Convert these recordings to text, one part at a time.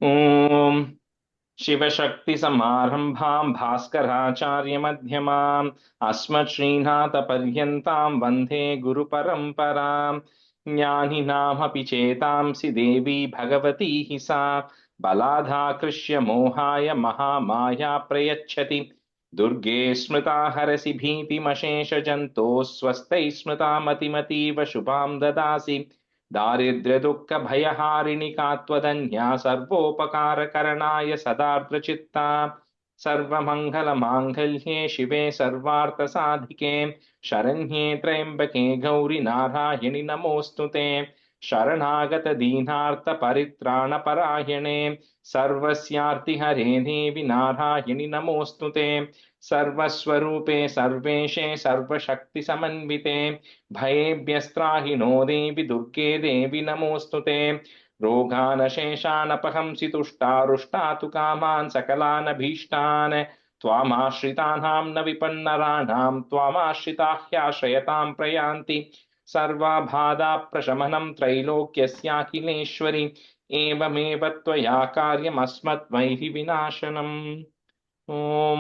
ॐ शिवशक्तिसमारम्भां भास्कराचार्यमध्यमाम् अस्मच्छ्रीनाथपर्यन्तां वन्दे गुरुपरम्पराम् ज्ञानिनामपि चेतांसि देवी भगवती हि सा बलाधाकृष्य मोहाय महामाया प्रयच्छति दुर्गे स्मृता हरसि भीतिमशेषजन्तोः स्वस्तैः स्मृता मतिमतीव शुभां ददासि दारिद्र्यदुःखभयहारिणि का त्वदन्या सर्वोपकारकरणाय सदार्द्रचित्ता सर्वमङ्गलमाङ्गल्ये शिवे सर्वार्थसाधिके शरण्ये त्र्यम्बके गौरि नारायणि नमोऽस्तु ते शरणागतदीनार्तपरित्राणपरायणे सर्वस्यार्तिहरे देवि नारायणि नमोऽस्तु ते सर्वस्वरूपे सर्वेशे सर्वशक्तिसमन्विते भयेभ्यस्त्राहि नो देवि दुर्गे देवि नमोऽस्तु ते रोगानशेषानपहंसि तुष्टारुष्टातु कामान् सकलानभीष्टान् त्वामाश्रितानां न विपन्नराणां त्वामाश्रिताः ह्याश्रयतां प्रयान्ति सर्वबाधाप्रशमनं त्रैलोक्यस्याखिलेश्वरि एवमेव त्वया कार्यमस्मद्वैरि विनाशनम् ॐ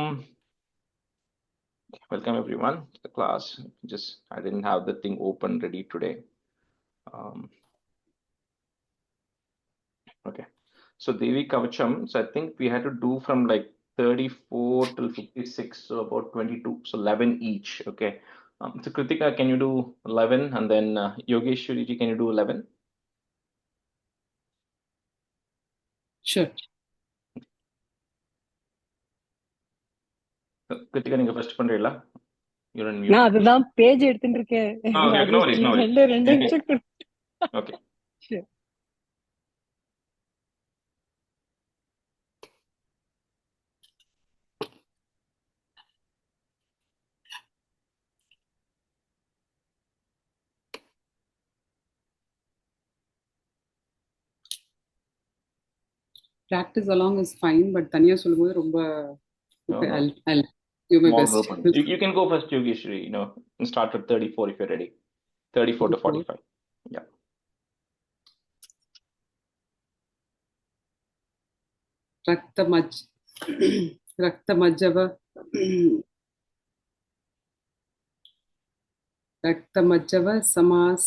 Welcome everyone to the class. Just I didn't have the thing open ready today. Okay, so Devi Kavacham. So I think we had to do from like 34 till 56, so about 22, so 11 each. Okay. So Kritika, can you do 11, and then Yogeshwari ji, can you do 11? Sure. Kritika, நீங்க first பண்றீங்களா? You're on mute. நான் அதுதான் page எடுத்துட்டு இருக்கேன். Okay, no worries, no worries. ரெண்டு நிமிஷம் கொடு. Okay. Sure. Practice along is fine, but தனியா சொல்லும்போது ரொம்ப okay, I'll do my best. You can go first, Yogeshwari, and start with 34 if you're ready. 34 to 45. Yeah. रक्तमज्जव समास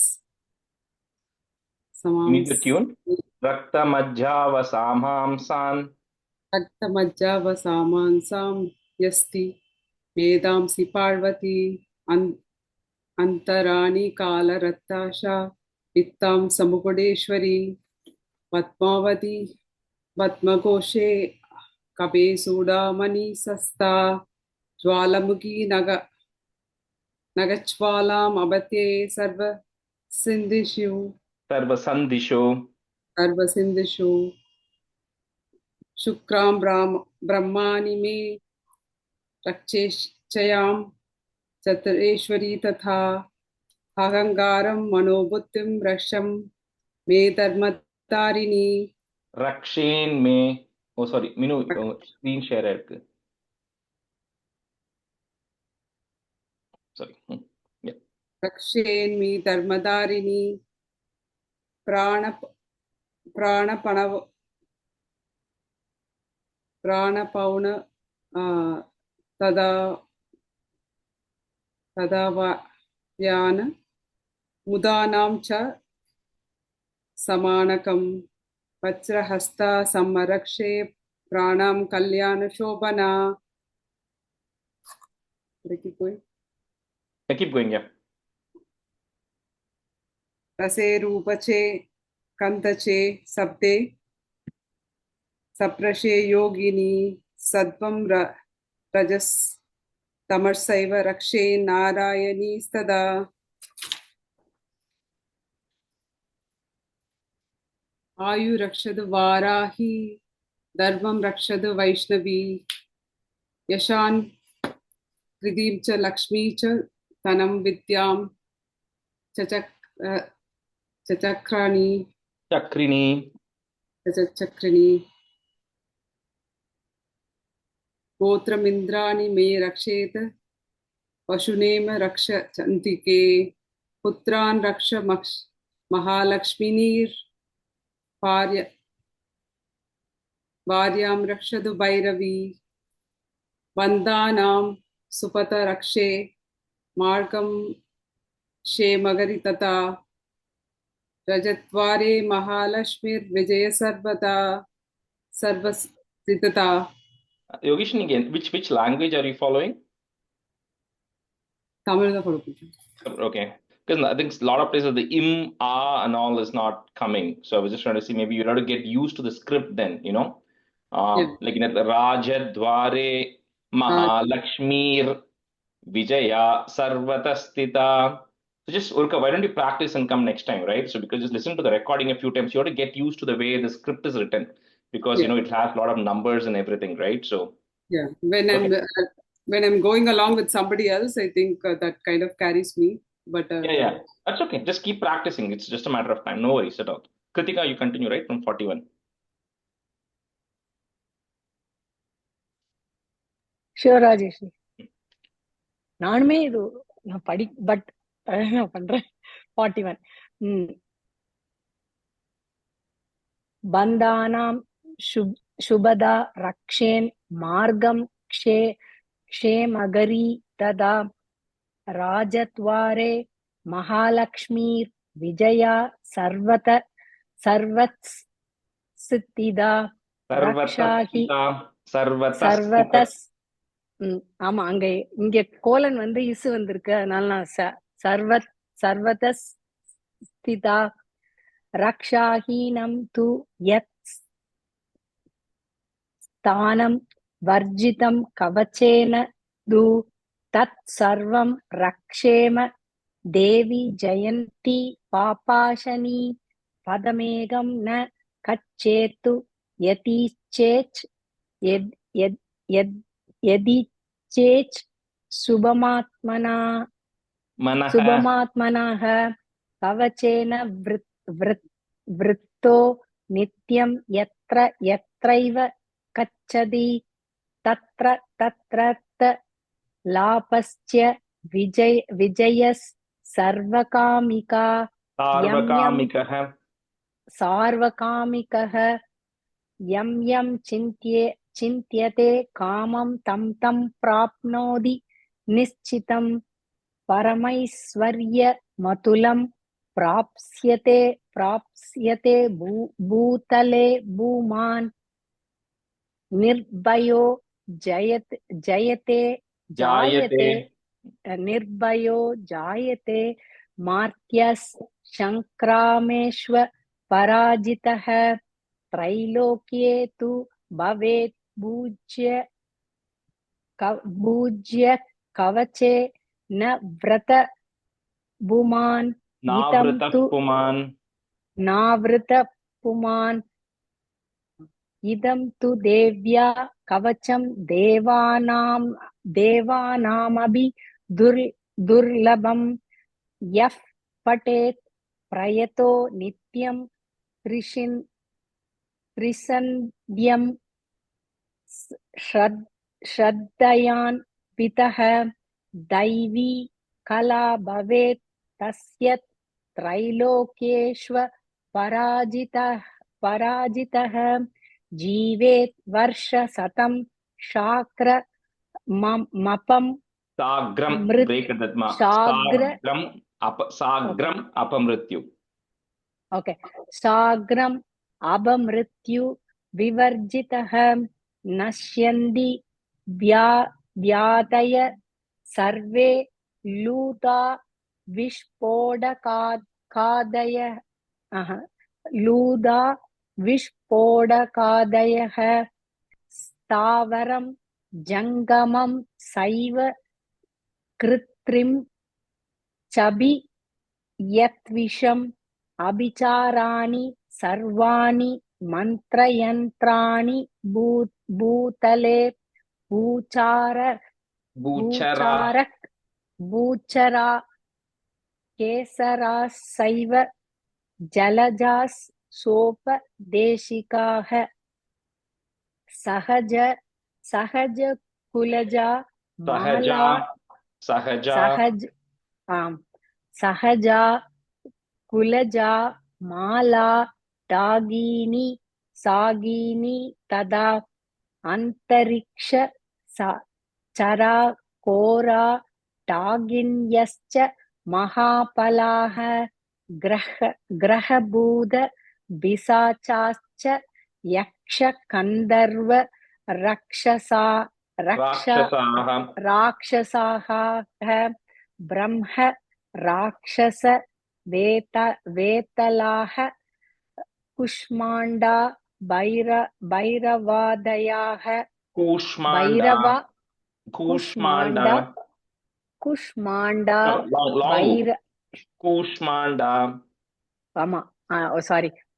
You need the tune. Raktamajjavasamansan. रक्तमज्जवसामांसां यस्ति मेधांसि Parvati अंतराणि कालरत्ताशा वित्तां समुकुडेश्वरी Padmavati पद्मघोषे कपेसूडामणि सस्ता ज्वालामुखी नगज्वालाम् अबते सर्वसन्दिषु शुक्रां ब्रह्माणि मे रक्षेच्छयां चतुरेश्वरी तथा अहंकारं मनोबुद्धिं रक्षं मे धर्मतारिणी रक्षेन में sorry Minu screen share irukku sorry yeah रक्षेन मे धर्मधारिणी प्राणपौन तदाव्यान मुदानां च समानकं वज्रहस्ता संरक्षे प्राणां कल्याण शोभना. keep going yeah रसे रूपचे कंतचे शब्दे सप्रशे योगिनी सत्वं रजस तमसैव रक्षे नारायणी सदा आयु रक्षद वाराही धर्मं रक्षद वैष्णवी यशान कृतिं च लक्ष्मी च धनं विद्यां चक्रिणी गोत्रमिन्द्राणि मे रक्षेत पशुनेम रक्षन्तिके पुत्रान् रक्ष महालक्ष्मीर् भार्यां रक्षतु भैरवी वन्दानां सुपथ रक्षे मार्गं क्षेमगरि तथा रजत्वारे महालक्ष्मीर्विजय सर्वदा सर्वसिद्धता. Yogesh, again, which language are you following? Tamil da paduppu. Okay. Because I think a lot of places the im, ah, and all is not coming. So I was just trying to see maybe you have to get used to the script then, you know. Yeah. Like in Raja Dware Mahalakshmir Vijaya Sarvatastita. So just Urka, why don't you practice and come next time, right? So because just listen to the recording a few times, you have to get used to the way the script is written because you Yeah. know it has a lot of numbers and everything, right? So Yeah. okay. When I'm going along with somebody else, I think that kind of carries me. But Yeah. That's okay. Just keep practicing. It's just a matter of time. No worries at all. Kritika, you continue, right? From 41. Sure Rajesh. நானுமே இது நான் but நான் பண்றேன். 41. பந்தானாம் சுபதா ரக்ஷேன் மார்க்கம் க்ஷேமகரி ததா ராஜத்வாரே மகாலக்ஷ்மீர் விஜயா சர்வத்சித்திதா ரக்ஷாஹி சர்வதஸ். ஆமா, இங்க colon இசு வந்திருக்கு, அதனால நான் சர்வதஸ் ஸ்திதா ரக்ஷாஹீனம் து யத் ஸ்தானம் வர்ஜிதம் கவச்சேன து தத் சர்வம் ரக்ஷேம தேவி ஜெயந்தி பாபாஷனி பதமேகம் ந கச்சேத்து யதிச்சேச் யதிச்சேச் சுபமாத்மனாஹ கவச்சேன விருத்தோ நித்யம் யத்ரைவ கச்சதி தத்ர தத்ர லாபஸ்ய விஜயஸ் சார்வகாமிகः யம் யம் சிந்த்யதே காமம் தம் தம் பிராப்னோதி நிச்சிதம் பரமைஸ்வர்ய மதுலம் பிராப்ஸ்யதே பூதலே பூமான் நிர்பயோ ஜயதே நிர்பயோ ஜாயதே மார்த்யஸ் சங்கிராமேஷ்வ பராஜிதः த்ரைலோக்யே து பவேத் பூஜ்ய கவச்சே ந வ்ரத புமான் நாவ்ருத புமான் இதம் து தேவ்யா கவச்சம் தேவானாமபி துர்லபம் யஃப் படேத் பிரயதோ நித்யம் த்ரிசந்த்யம் ஸ்ரத்தயான் பிதः தைவி கலா பவேத் தஸ்ய த்ரைலோக்யேஷ்வ பராஜிதः ஜீவேத் வர்ஷ சதம் சாக்ர மபம் சாக்ரம் அபமிருத்யு. ஓகே, சாக்ரம் அபமிருத்யு விவர்ஜிதः நஷ்யந்தி வியாதய சர்வே லூதா விஸ்போடகாதயः ஸ்தாவரம் ஜங்கமம் சைவ கிருத்ரிம் சபி யத்விஷம் அபிசாராணி சர்வாணி மந்த்ரயந்த்ராணி பூதலே பூச்சரா கேசராசைவ ஜலஜாஸ் சோபதேசிகாः சஹஜ குலஜா சஹஜா குலஜா மாலா டாகினி सागीनी तदा अंतरिक्ष चरा कोरा टागिन्यश्च महापलाः ग्रहभूत पिशाचाश्च यक्ष गन्धर्व राक्षसाः ब्रह्म राक्षस वेतलाः कुष्माण्डा भैरवादयाः कुष्माण्डा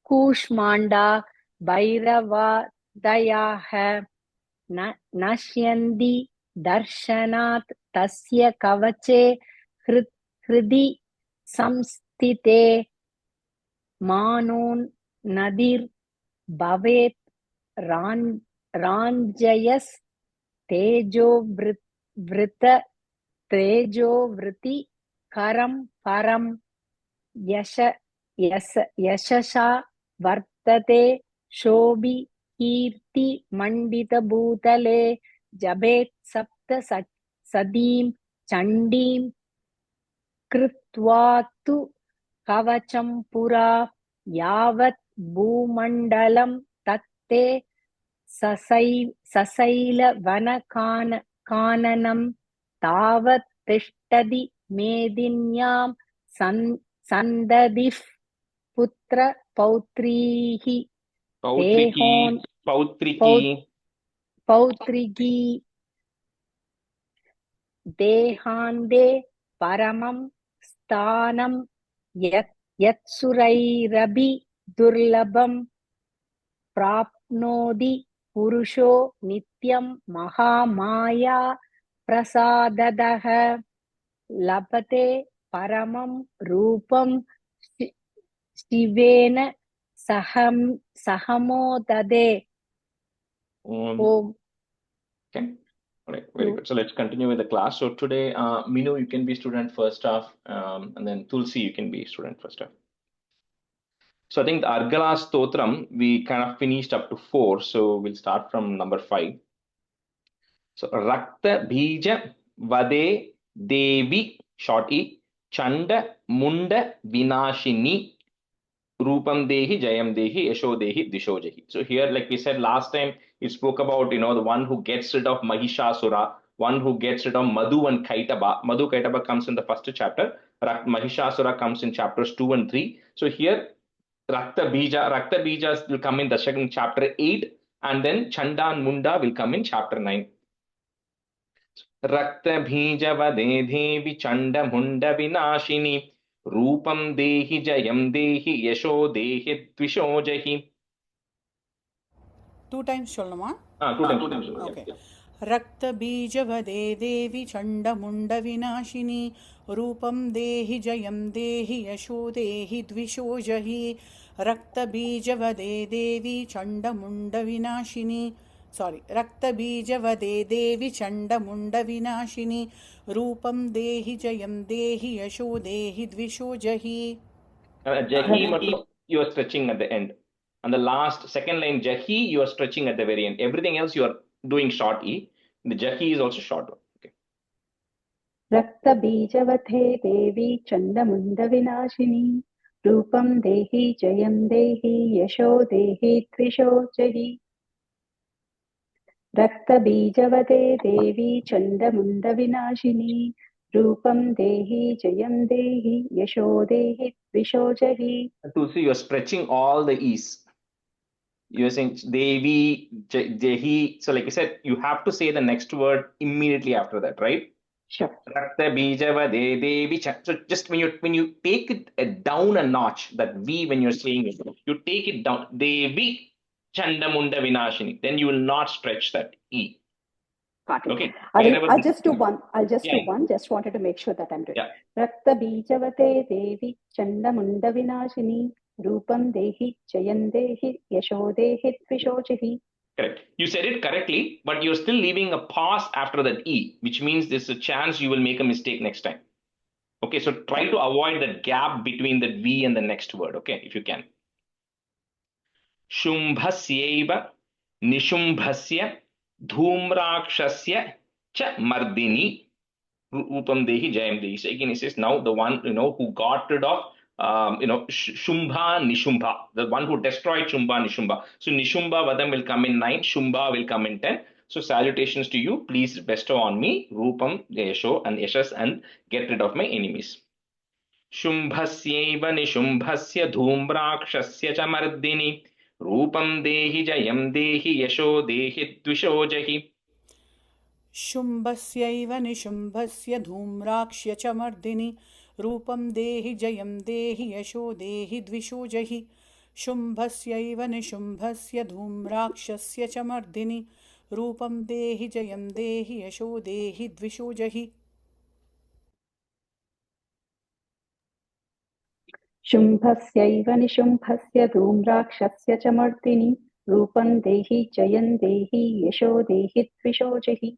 कूष्माण्डा भैरवादयाः नश्यन्ति दर्शनात् तस्य कवचे हृदि संस्थिते मानोन् नदीर् भवेत् राञ्जयस् तेजोवृति करं परं यशसा वर्तते शोभि कीर्ति मण्डितभूतले जपेत् सप्त सदीं चण्डीं कृत्वा तु कवचं पुरा यावत् भूमण्डलं तत्ते ससैलवनकाननं तावत् तिष्ठति मेदिन्यां सन्ददिः पुत्र पौत्रिकी देहान्ते परमं स्थानं यत्सुरैरपि दुर्लभं प्राप्नोति पुरुषो नित्यं महामाया प्रसादतः लभते परमं रूपं शिवेन सहमोदते. Okay. All right, very good. So let's continue with the class. So today, Minu, you can be student first half, and then Tulsi, you can be student first half. So I think the Argala Stotram, we kind of finished up to 4. So we'll start from number 5. So Rakta Bija Vade Devi, short E, Chanda Munda Vinashini, Rupam Dehi, Jayam Dehi, Yasho Dehi, Disho Dehi. So here, like we said last time, it spoke about, the one who gets rid of Mahishasura, one who gets rid of Madhu and Kaitaba. Madhu Kaitaba comes in the first chapter. Mahishasura comes in chapters 2 and 3. So here, Rakta Bija will come in the second chapter 8, and then Chanda and Munda will come in chapter 9. Rakta Bija Vade Devi Chanda Munda Vinashini. Rupam dehi jayam dehi yasho dehi tvisho jahi. 2 times solnuma. 2 times. Okay. Rakta bija vade devi chanda munda vinashini. Rupam dehi jayam dehi yasho dehi tvisho jahi. Rakta bija vade devi chanda munda vinashini. Rakta bija vade devi chanda munda vinashini. Rupam dehi jayam dehi yasho dehi dvisho jahi. Jahi, you are stretching at the end. And the last second line, Jahi, you are stretching at the very end. Everything else you are doing short E. The Jahi is also short. Okay. Rakta bija vade devi chanda munda vinashini. Rupam dehi jayam dehi yasho dehi tvisho jahi. Rakta bija vade devi chanda munda vinashini. Rupam dehi jayam dehi yasho dehi tvisho jahi. Tulsi, you are stretching all the E's. You are saying Devi, Jahi. So like I said, you have to say the next word immediately after that, right? Sure. Rakta bija vade devi. So just when you take it down a notch, that V when you're saying it, you take it down. Devi Chandamunda Vinashini. Then you will not stretch that E. Got it. Okay. I'll just do one. Do one. Just wanted to make sure that I'm doing. Yeah. Rakta bija vade devi Chandamunda vinashini. Rupam dehi jayam dehi yasho dehi tvisho jahi. Correct. You said it correctly, but you're still leaving a pause after that E, which means there's a chance you will make a mistake next time. Okay, so try to avoid that gap between the V and the next word, okay, if you can. शुम्भस्यैव निशुम्भस्य धूम्राक्षस्य च Mardini Rupam Dehi Jayam Dehi. So again, he says now the one who got rid of Shumbha Nishumbha, the one who destroyed Shumbha Nishumba. So Nishumba Vadam will come in 9, Shumbha will come in 10. So salutations to you. Please bestow on me Rupam, Yasho, and Yashas and get rid of my enemies. Shumbhasyaiva Nishumbhasya Dhumrakshasya cha Mardini Rupam Dehi Jayam Dehi Yasho Dehi Dvisho Jahi. शुम्भस्यैव निशुम्भस्य धूम्राक्ष्य च मर्दिनि रूपं देहि जयं देहि यशो देहि द्विषो जहि शुम्भस्यैव निशुम्भस्य धूम्राक्षस्य च मर्दिनि रूपं देहि जयं देहि यशो देहि द्विषो जहि शुम्भस्यैव निशुम्भस्य धूम्राक्षस्य च मर्दिनि रूपं देहि जयं देहि यशो देहि द्विषो जहि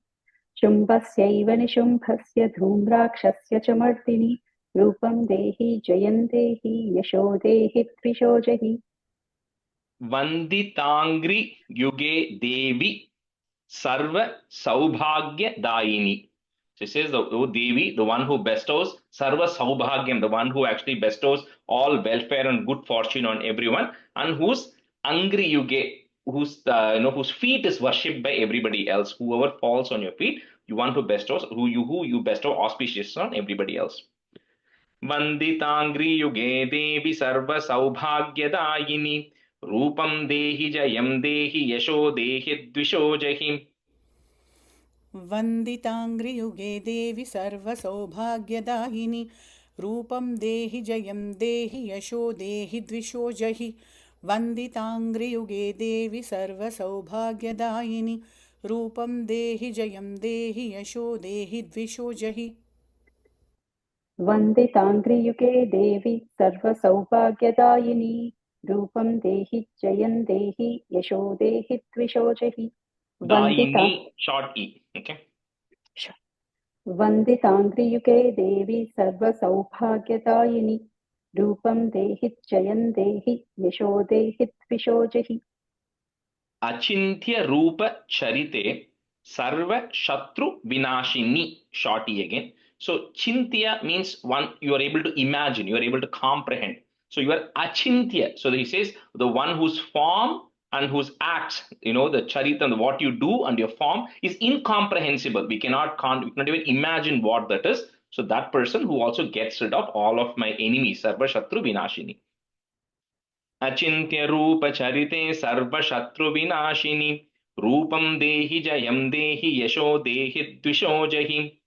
शुम्भस्यैव निशुम्भस्य धूम्राक्षस्य च मर्दिनि रूपं देहि जयं देहि यशो देहि द्विषो जहि Vanditangri Yuge Devi Sarva Saubhagya Dayini. So it says, O Devi, the one who bestows Sarva Saubhagyam, the one who actually bestows all welfare and good fortune on everyone, and whose Angri Yuge, whose feet is worshipped by everybody else. Whoever falls on your feet, you want to bestow, who you bestow auspicious on everybody else. Vanditangri Yuge Devi Sarva Saubhagyadayini Rupam Dehi Jayam Dehi Yasho Dehi Dvisho Jahi. वन्दिताङ्घ्रियुगे देवि सर्वसौभाग्यदायिनि रूपं देहि जयं देहि यशो देहि द्विषो जहि वन्दिताङ्घ्रियुगे देवि सर्वसौभाग्यदायिनि रूपं देहि जयं देहि यशो देहि द्विषो जहि वन्दिताङ्घ्रियुगे देवि सर्वसौभाग्यदायिनी रूपं देहि जयं देहि यशो देहि द्विषो जहि Dayini, short E. Okay. वन्दिताङ्घ्रियुगे देवि सर्वसौभाग्यदायिनि रूपं देहि जयं देहि यशो देहि द्विषो जहि Achintya Rupa Charite Sarva Shatru Vinashini, short E again. So Chintya means one you are able to imagine, you are able to comprehend. So you are Achintya. So he says the one whose form and whose acts, the charita and what you do and your form is incomprehensible. We cannot even imagine what that is. So that person who also gets rid of all of my enemies, Sarva Shatru Vinashini. Achintya Rupa Charite Sarva Shatru Vinashini Rupam Dehi Jayam Dehi Yasho Dehi Dvisho Jahi.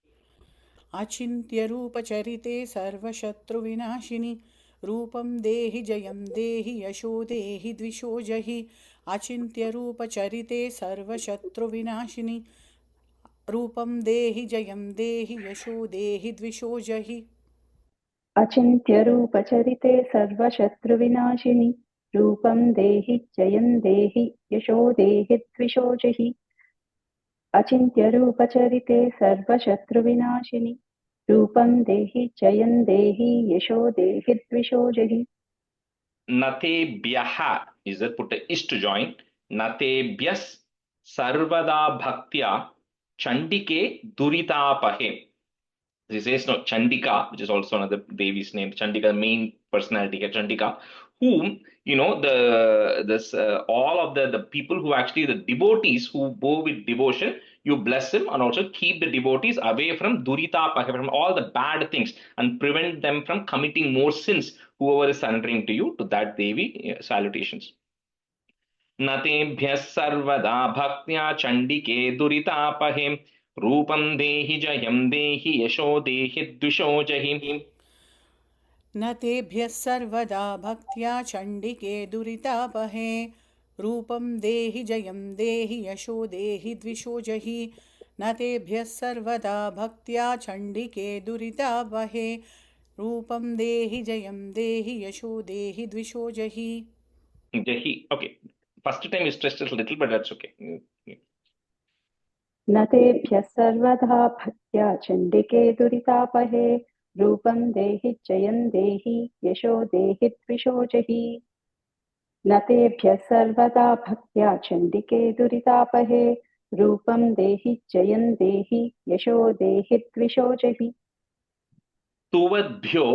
अचिन्त्यरूपचरिते सर्वशत्रुविनाशिनि रूपं देहि जयं देहि यशो देहि द्विषो जहि अचिन्त्यरूपचरिते सर्वशत्रुविनाशिनि रूपं देहि जयं देहि यशो देहि द्विषो जहि अचिन्त्यरूपचरिते सर्वशत्रुविनाशिनि रूपं देहि जयं देहि यशो देहि द्विषो जहि अचिन्त्यरूपचरिते सर्वशत्रुविनाशिनि रूपं देहि जयं देहि यशो देहि द्विषो जहि Natebhyaha is that put a is to join. Natebhyas Sarvada Bhaktya Chandike Duritapahe. This is no Chandika, which is also another Devi's name. Chandika, main personality, Chandika, whom all of the people who actually the devotees who bow with devotion, you bless him and also keep the devotees away from Durita, from all the bad things and prevent them from committing more sins. Whoever is surrendering to you, to that Devi, salutations. Natebhyas sarvada bhaktya chandike duritapahe रूपं देहि जयं देहि यशो देहि द्विषो जहि न तेभ्यः सर्वदा भक्त्या चण्डिके दुरितापहे रूपं देहि जयं देहि यशो देहि द्विषो जहि न तेभ्यः सर्वदा भक्त्या चण्डिके दुरितापहे रूपं देहि जयं देहि यशो देहि द्विषो जहि जहि. Okay, first time you stressed it a little, but that's okay. न तेभ्यः सर्वदा भक्त्या चण्डिके दुरितापहे रूपं देहि जयं देहि यशो देहि द्विषो जहि न तेभ्यः सर्वदा भक्त्या चण्डिके दुरितापहे रूपं देहि जयं देहि यशो देहि द्विषोजहि स्तुवद्भ्यो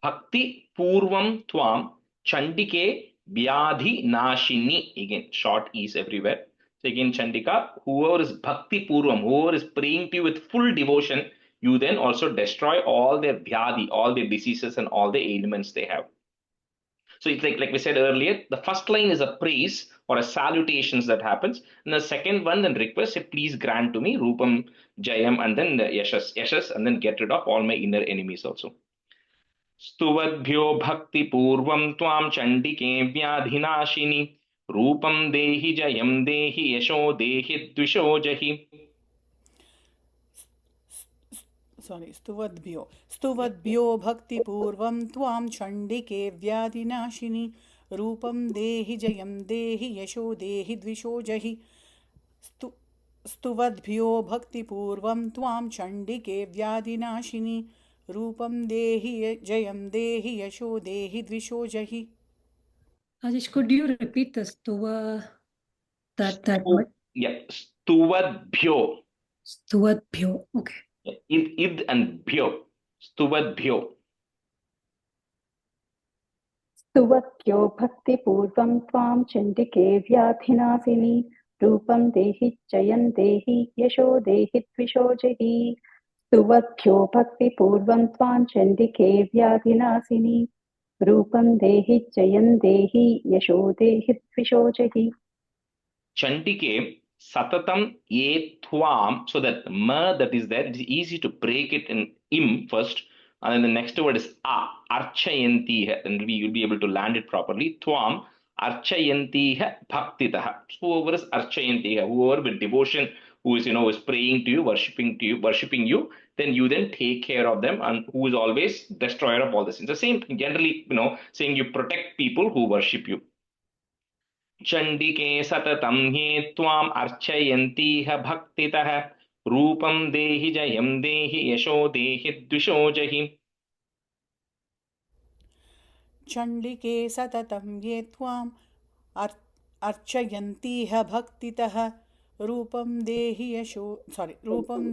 भक्ति पूर्वं त्वां Chandike Vyadhi Nashini. Again, short is everywhere. So again, Chandika, whoever is Bhakti Purvam, whoever is praying to you with full devotion, you then also destroy all their Vyadhi, all their diseases and all the ailments they have. So it's like we said earlier, the first line is a praise or a salutations that happens. And the second one then request, say, please grant to me Rupam, Jayam, and then Yashas, and then get rid of all my inner enemies also. स्तुवद्भ्यो भक्तिपूर्वं त्वां चण्डिके व्याधिनाशिनि रूपं देहि जयं देहि यशो देहि द्विषो जहि. स्तुवद्भ्यो भक्तिपूर्वं त्वां चण्डिके व्याधिनाशिनि रूपं देहि जयं देहि यशो देहि द्विषो जहि. स्तुवद्भ्यो भक्तिपूर्वं त्वां चण्डिके व्याधिनाशिनि रूपं देहि जयं देहि यशो देहि द्विषो जहि. Ajish, could you repeat the stuva? That word? Yeah, stuvadbhyo. Stuvadbhyo, okay. Id and bhyo. Stuvadbhyo. स्तुवत्यो भक्तिपूर्वं त्वां चण्डिके व्याधिनाशिनि रूपं देहि जयं देहि यशो देहि द्विषो जहि स्तुवत्यो भक्तिपूर्वं त्वां चण्डिके व्याधिनाशिनि रूपं देहि जयं देहि यशो देहि द्विषो जहि. Chandike satatam ye twam. So that ma that is there, it is easy to break it in im first. And then the next word is a, archayanti, and you'll be able to land it properly. Twam archayanti bhaktitah. Whoever is archayanti, whoever with devotion, who is is praying to you, worshipping you, then you then take care of them, and who is always destroyer of all the sins. The same generally, saying you protect people who worship you. चण्डिके सततं ये त्वाम् अर्चयन्तीह भक्तितः रूपं देहि जयं देहि यशो देहि द्विषो जहि. चण्डिके सततं ये त्वाम् अर्चयन्तीह भक्तितः रूपं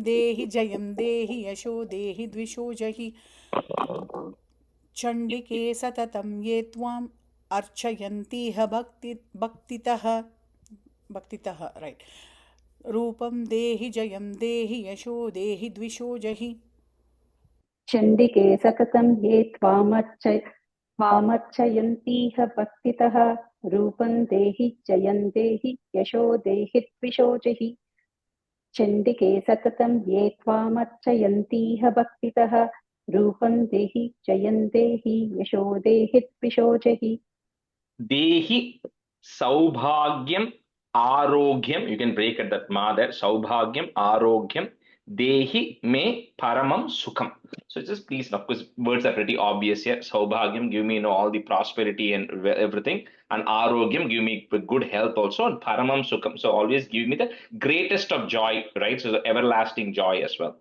देहि जयं देहि यशो देहि द्विषो जहि. चण्डिके सततं ये त्वाम् अर्चयन्तीह भक्तितः राइट रूपं देहि जयं देहि यशो देहि द्विषो जहि. चण्डिके सततं ये त्वामर्चयन्तीह भक्तितः रूपं देहि जयं देहि यशो देहि द्विषो जहि चण्डिके सततं ये त्वामर्चयन्तीह भक्तितः रूपं देहि जयं देहि यशो देहि द्विषो जहि. Dehi saubhagyam arogyam. You can break at that ma there. Saubhagyam arogyam dehi me paramam sukham. So just please, of course, words are pretty obvious here. Saubhagyam, give me all the prosperity and everything, and arogyam, give me good health also, and paramam sukham. So always give me the greatest of joy, right? So the everlasting joy as well.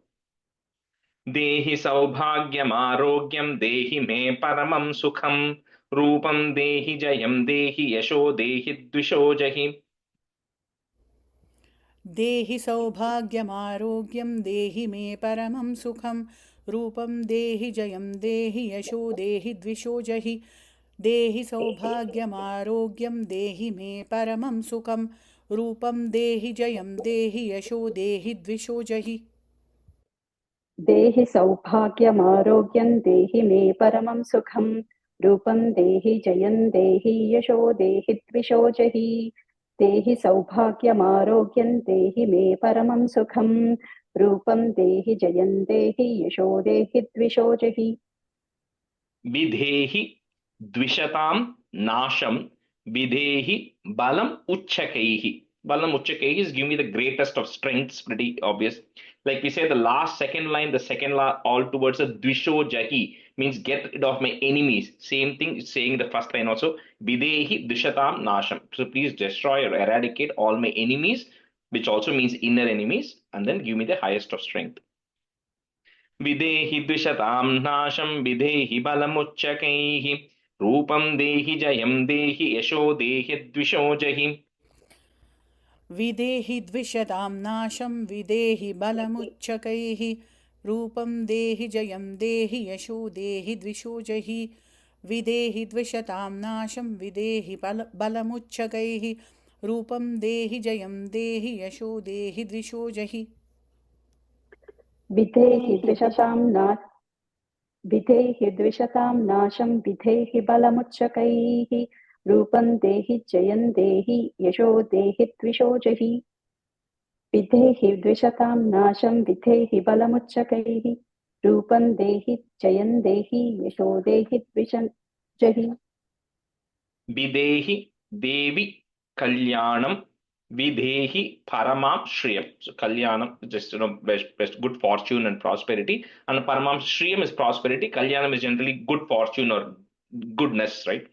Dehi saubhagyam arogyam dehi me paramam sukham. रूपं देहि जयं देहि यशो देहि द्विषो जहि. देहि सौभाग्यमारोग्यं देहि मे परमं सुखं रूपं देहि जयं देहि यशो देहि द्विषो जहि. देहि सौभाग्यमारोग्यं देहि मे परमं सुखं रूपं देहि जयं देहि यशो देहि द्विषो जहि. देहि सौभाग्यमारोग्यं देहि मे परमं सुखं रूपं देहि जयं देहि यशो देहि द्विषो जहि देहि सौभाग्यमारोग्यं देहि मे परमं सुखं रूपं देहि जयं देहि यशो देहि द्विषो जहि. विधेहि द्विषतां नाशं विधेहि balam uchchakaihi. Balam uchchakaihi is give me the greatest of strengths, pretty obvious. Like we say, the last second line, the second line, all towards a dvisho jahi means get rid of my enemies. Same thing is saying the first line also. Videhi dvishatam nasham. So please destroy or eradicate all my enemies, which also means inner enemies, and then give me the highest of strength. Videhi dvishatam nasham videhi balamuchchakaihi रूपं देहि जयं देहि यशो देहि द्विषो जहि विदेहि द्विषतां नाशं विदेहि बलमुच्चकैः रूपं देहि जयं देहि यशो देहि द्विषो जहि विदेहि द्विषतां नाशं विदेहि बलमुच्चकैः रूपं देहि जयं देहि यशो देहि द्विषो जहि विधेहि द्विषतां नाशं विधेहि बलमुच्चकैः रूपं देहि जयं देहि यशो देहि द्विषो जहि विधेहि द्विषतां नाशं विधेहि बलमुच्चकैः रूपं देहि जयं देहि यशो देहि द्विषो जहि विदेहि देवी kalyanam videhi paramam shriyam. So kalyanam, just best good fortune and prosperity, and paramam shriyam is prosperity. Kalyanam is generally good fortune or goodness, right?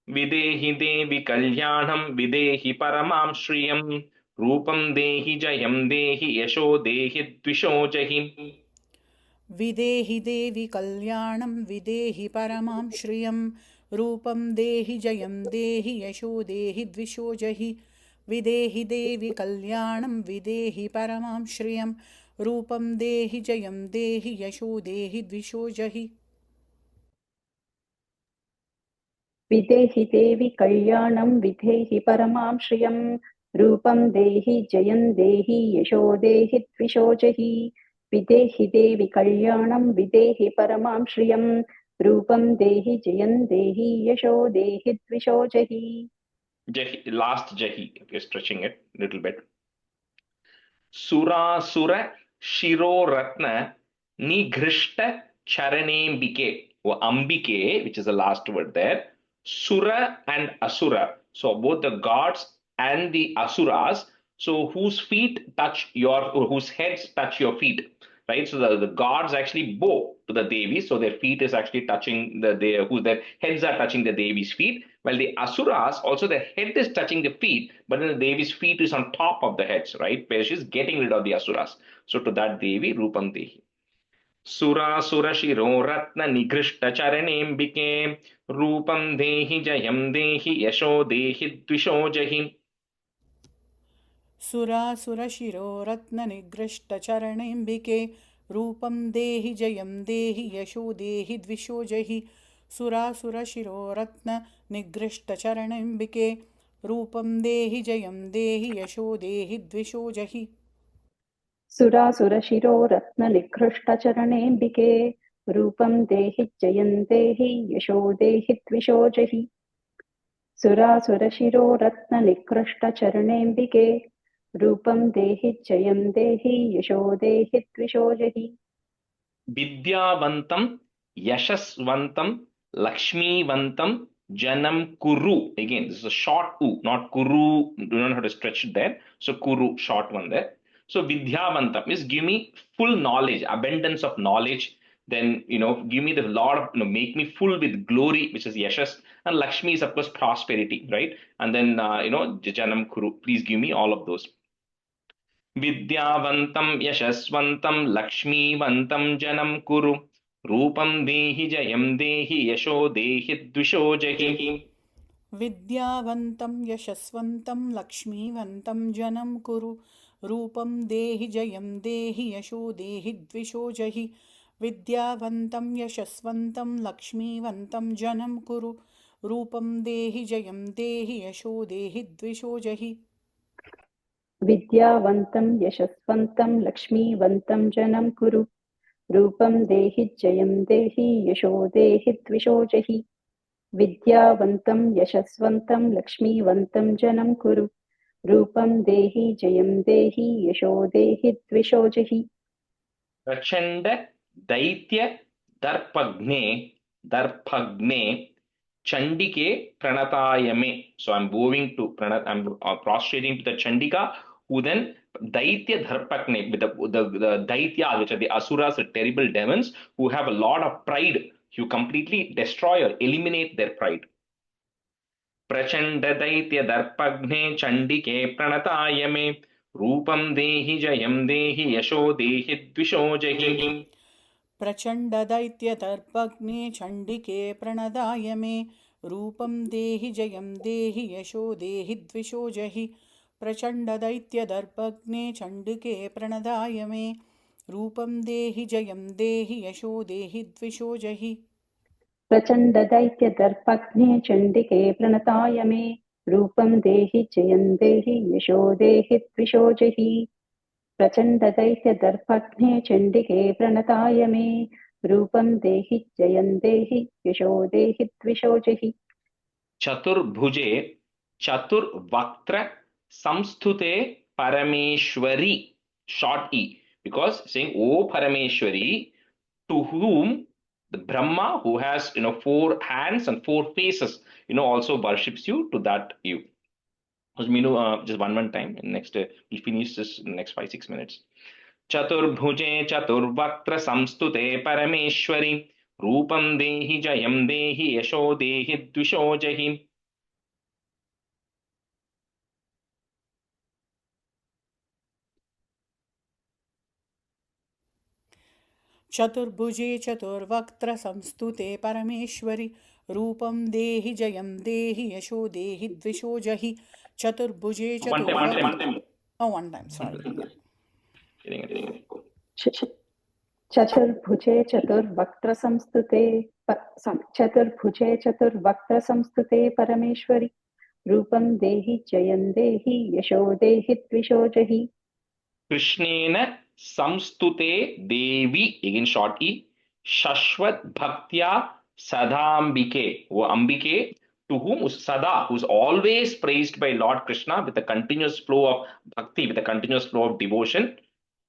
Videhi devi kalyanam videhi paramam shriyam rupam dehi jayam dehi yasho dehi dvisho jahi विदेहि देवि कल्याणं विदेहि परमां श्रियं रूपं देहि जयं देहि यशो देहि द्विषो जहि विदेहि देवि कल्याणं विदेहि परमां श्रियं रूपं देहि जयं देहि यशो देहि द्विषो जहि विधेहि देवि कल्याणं विधेहि परमां श्रियं रूपं देहि जयं देहि यशो देहि द्विषो जहि विधेहि देवि कल्याणं विधेहि परमां श्रियं रूपं देहि जयं देहि यशो देहि द्विषो जहि jahi. Last jahi, okay, stretching it a little bit. Surasura Shiroratna Nigrishta Charanembike or Ambike, which is the last word there. Sura and Asura. So both the gods and the Asuras. So whose feet touch your, or whose heads touch your feet, right? So the gods actually bow to the Devi, so their feet is actually touching who their heads are touching the Devi's feet, while the Asuras also their head is touching the feet, but then the Devi's feet is on top of the heads, right? Where she's getting rid of the Asuras. So to that Devi, Rupam Dehi. Surasura Shiro Ratna Nigrishta Charanembike Rupam Dehi Jayam Dehi Yasho Dehi Dvisho Jahi सुरासुरशिरो रत्ननिगृष्टचरणेऽम्बिके रूपं देहि जयं देहि यशो देहि द्विषो जहि सुरासुरशिरो रत्ननिगृष्टचरणेऽम्बिके रूपं देहि जयं देहि यशो देहि द्विषो जहि सुरासुरशिरो रत्ननिकृष्टचरणेऽम्बिके रूपं देहि जयं देहि यशो देहि द्विषो जहि सुरासुरशिरो रत्ननिकृष्टचरणेऽम्बिके रूपं देहि जयं देहि यशो देहि द्विषो जहि Vidyavantam Yashasvantam Lakshmivantam Janam Kuru. Again, this is a short u, not Kuru. Do not know how to stretch it there. So Kuru, short one there. So Vidyavantam is give me full knowledge, abundance of knowledge. Then give me the lot of make me full with glory, which is Yashas, and Lakshmi is of course prosperity, right? And then Janam Kuru. Please give me all of those. विद्यावन्तं यशस्वन्तं लक्ष्मीवन्तं जनं कुरु रूपं देहि जयं देहि यशो देहि द्विषो जहि विद्यावन्तं यशस्वन्तं लक्ष्मीवन्तं जनं कुरु रूपं देहि जयं देहि यशो देहि द्विषो जहि विद्यावन्तं यशस्वन्तं लक्ष्मीवन्तं जनं कुरु रूपं देहि जयं देहि यशो देहि द्विषो जहि विद्यावन्तं यशस्वन्तं लक्ष्मीवन्तं जनं कुरु रूपं देहि जयं देहि यशो देहि द्विषो जहि विद्यावन्तं यशस्वन्तं लक्ष्मीवन्तं जनं कुरु रूपं देहि जयं देहि यशो देहि द्विषो जहि प्रचंड दैत्य दर्पघ्ने Chandike Pranatayame. So I'm bowing to I'm prostrating to the Chandika, who then Daitya Dharpakne, with the Daitya, which are the Asuras, the terrible demons, who have a lot of pride. You completely destroy or eliminate their pride. Prachanda Daitya Dharpakne Chandike Pranatayame Rupam Dehi Jayam Dehi Yasho Dehi Dvisho Jahi प्रचण्डदैत्यदर्पग्ने चण्डिके प्रणदाय मे रूपं देहि जयं देहि यशो देहि द्विषो जहि प्रचण्डदैत्यदर्पग्ने चण्डिके प्रणदाय मे रूपं देहि जयं देहि यशो देहि द्विषो जहि प्रचण्डदैत्यदर्पघ्ने चण्डिके प्रणताय मे रूपं देहि जयं देहि यशो देहि द्विषो जहि प्रचण्डदैत्यदर्पघ्ने चण्डिके प्रणताय मे रूपं देहि जयं देहि यशो देहि द्विषो जहि चतुर्भुजे चतुर्वक्त्र संस्तुते Parameshwari, short e, because saying O Parameshwari, to whom the Brahma, who has 4 hands and 4 faces, also worships you, to that you. Just one time. Next, we'll finish this in the next 5-6 minutes. चतुर्भुजे चतुर्वक्त्र संस्तुते परमेश्वरि रूपं देहि जयं देहि यशो देहि द्विषो जहि चतुर्भुजे चतुर्वक्त्र संस्तुते परमेश्वरि रूपं देहि जयं देहि यशो देहि द्विषो जहि चतुर्भुजे one time, sorry. चतुर्भुजे चतुर्वक्त्र संस्तुते परमेश्वरि रूपं देहि जयं देहि यशो देहि द्विषो जहि कृष्णेन संस्तुते देवी, again short e, shashvat bhaktya sadambike, wo ambike, to whom sada, who is always praised by Lord Krishna with a continuous flow of bhakti, with a continuous flow of devotion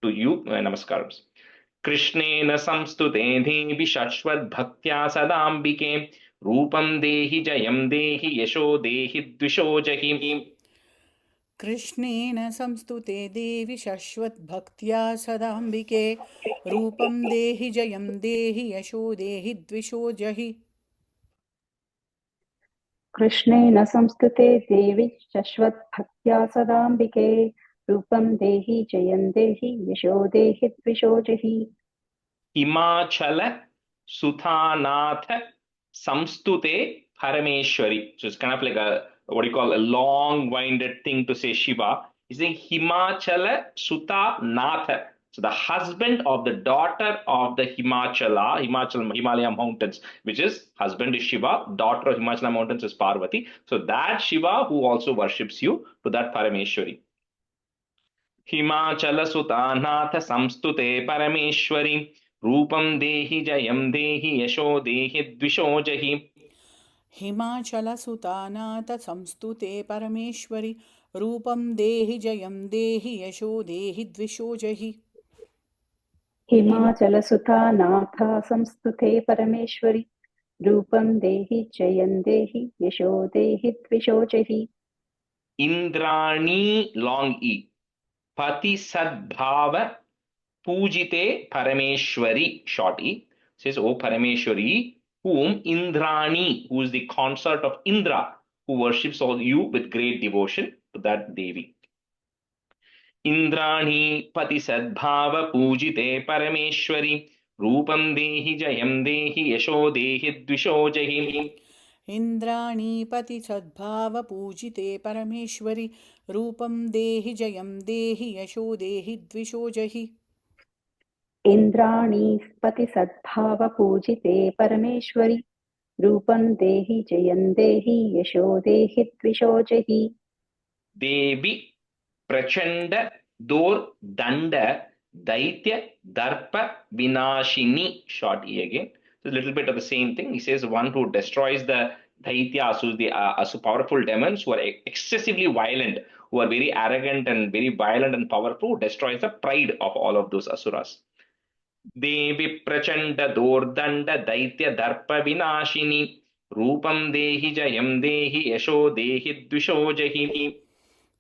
to you. Namaskarams. कृष्णेन संस्तुते देवी शश्वत भक्त्या सदाम्बिके रूपं देहि जयं देहि यशो देहि द्विषो जहि कृष्णेन संस्तुते देवि शश्वद्भक्त्या सदाम्बिके रूपं देहि जयं देहि यशो देहि द्विषो जहि कृष्णेन संस्तुते देवि शश्वद्भक्त्या सदाम्बिके रूपं देहि जयं देहि यशो देहि द्विषो जहि Himachal सुथानाथ संस्तुते Parameshwari. So it's kind of like a, what do you call, a long-winded thing to say Shiva. He's saying Himachala Sutta Natha. So the husband of the daughter of the Himalaya mountains, which is husband is Shiva, daughter of Himachala mountains is Parvati. So that Shiva who also worships you, to that Parameshwari. Himachala Sutta Natha Samstute Parameshwari रूपं देहि जयं देहि यशो देहि द्विषो जहि हिमाचलसुतानाथ संस्तुते परमेश्वरि रूपं देहि जयं देहि यशो देहि द्विषो जहि हिमाचलसुतानाथ संस्तुते परमेश्वरि रूपं देहि जयं देहि यशो देहि द्विषो जहि Indrani long e pati sadbhava पूजिते Parameshwari, short e, says, O Parameshwari, whom Indrani, who is the consort of Indra, who worships all you with great devotion, to that Devi. Indrani pati sadbhava पूजिते Parameshwari रूपं देहि जयं देहि यशो देहि द्विषो जहि इन्द्राणीपति सद्भाव पूजिते परमेश्वरि रूपं देहि जयं देहि यशो देहि द्विषो जहि इन्द्राणीपति सद्भाव पूजिते परमेश्वरि रूपं देहि जयं देहि यशो देहि द्विषो जहि देवी प्रचंड दोर दंड दैत्य दर्प विनाशिनी, short e again. So a little bit of the same thing. He says one who destroys the daityas, the powerful demons who are excessively violent, who are very arrogant and very violent and powerful, destroys the pride of all of those asuras. देवी प्रचंड दोर्दंड दैत्य दर्प विनाशिनी रूपं देहि जयं देहि यशो देहि द्विषो जहि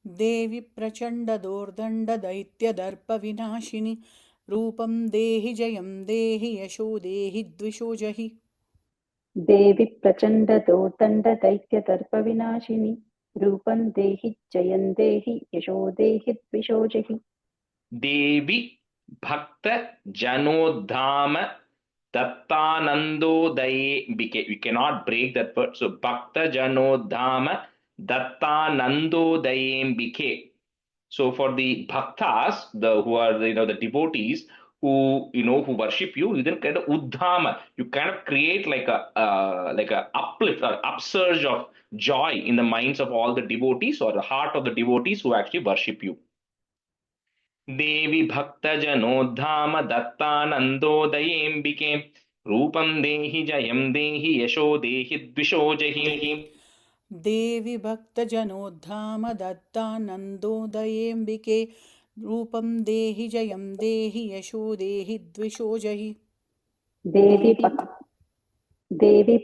देवि प्रचंड दोर्दंड दैत्य दर्प विनाशिनी रूपं देहि जयं देहि यशो देहि द्विषो जहि देवि प्रचंड दोर्दंड दैत्य दर्प विनाशिनी रूपं देहि जयं देहि यशो देहि द्विषो जहि देवी भक्त जनोद्धाम Dattanandodaye. We cannot break that word. So Bhakta Janodhama Dattanandodayembike. So for the bhaktas, who are the devotees who who worship you, you then kind of uddhama. You kind of create like a uplift or upsurge of joy in the minds of all the devotees or the heart of the devotees who actually worship you. Devi Bhakta Janodhama Dattanandodayembike Rupam Dehi Jayam Dehi Yasho Dehi Dvishojahi. देवि भक्तजनोद्धाम दत्तानन्दोदयेऽम्बिके रूपं देहि जयं देहि यशो देहि द्विषो जहि देवि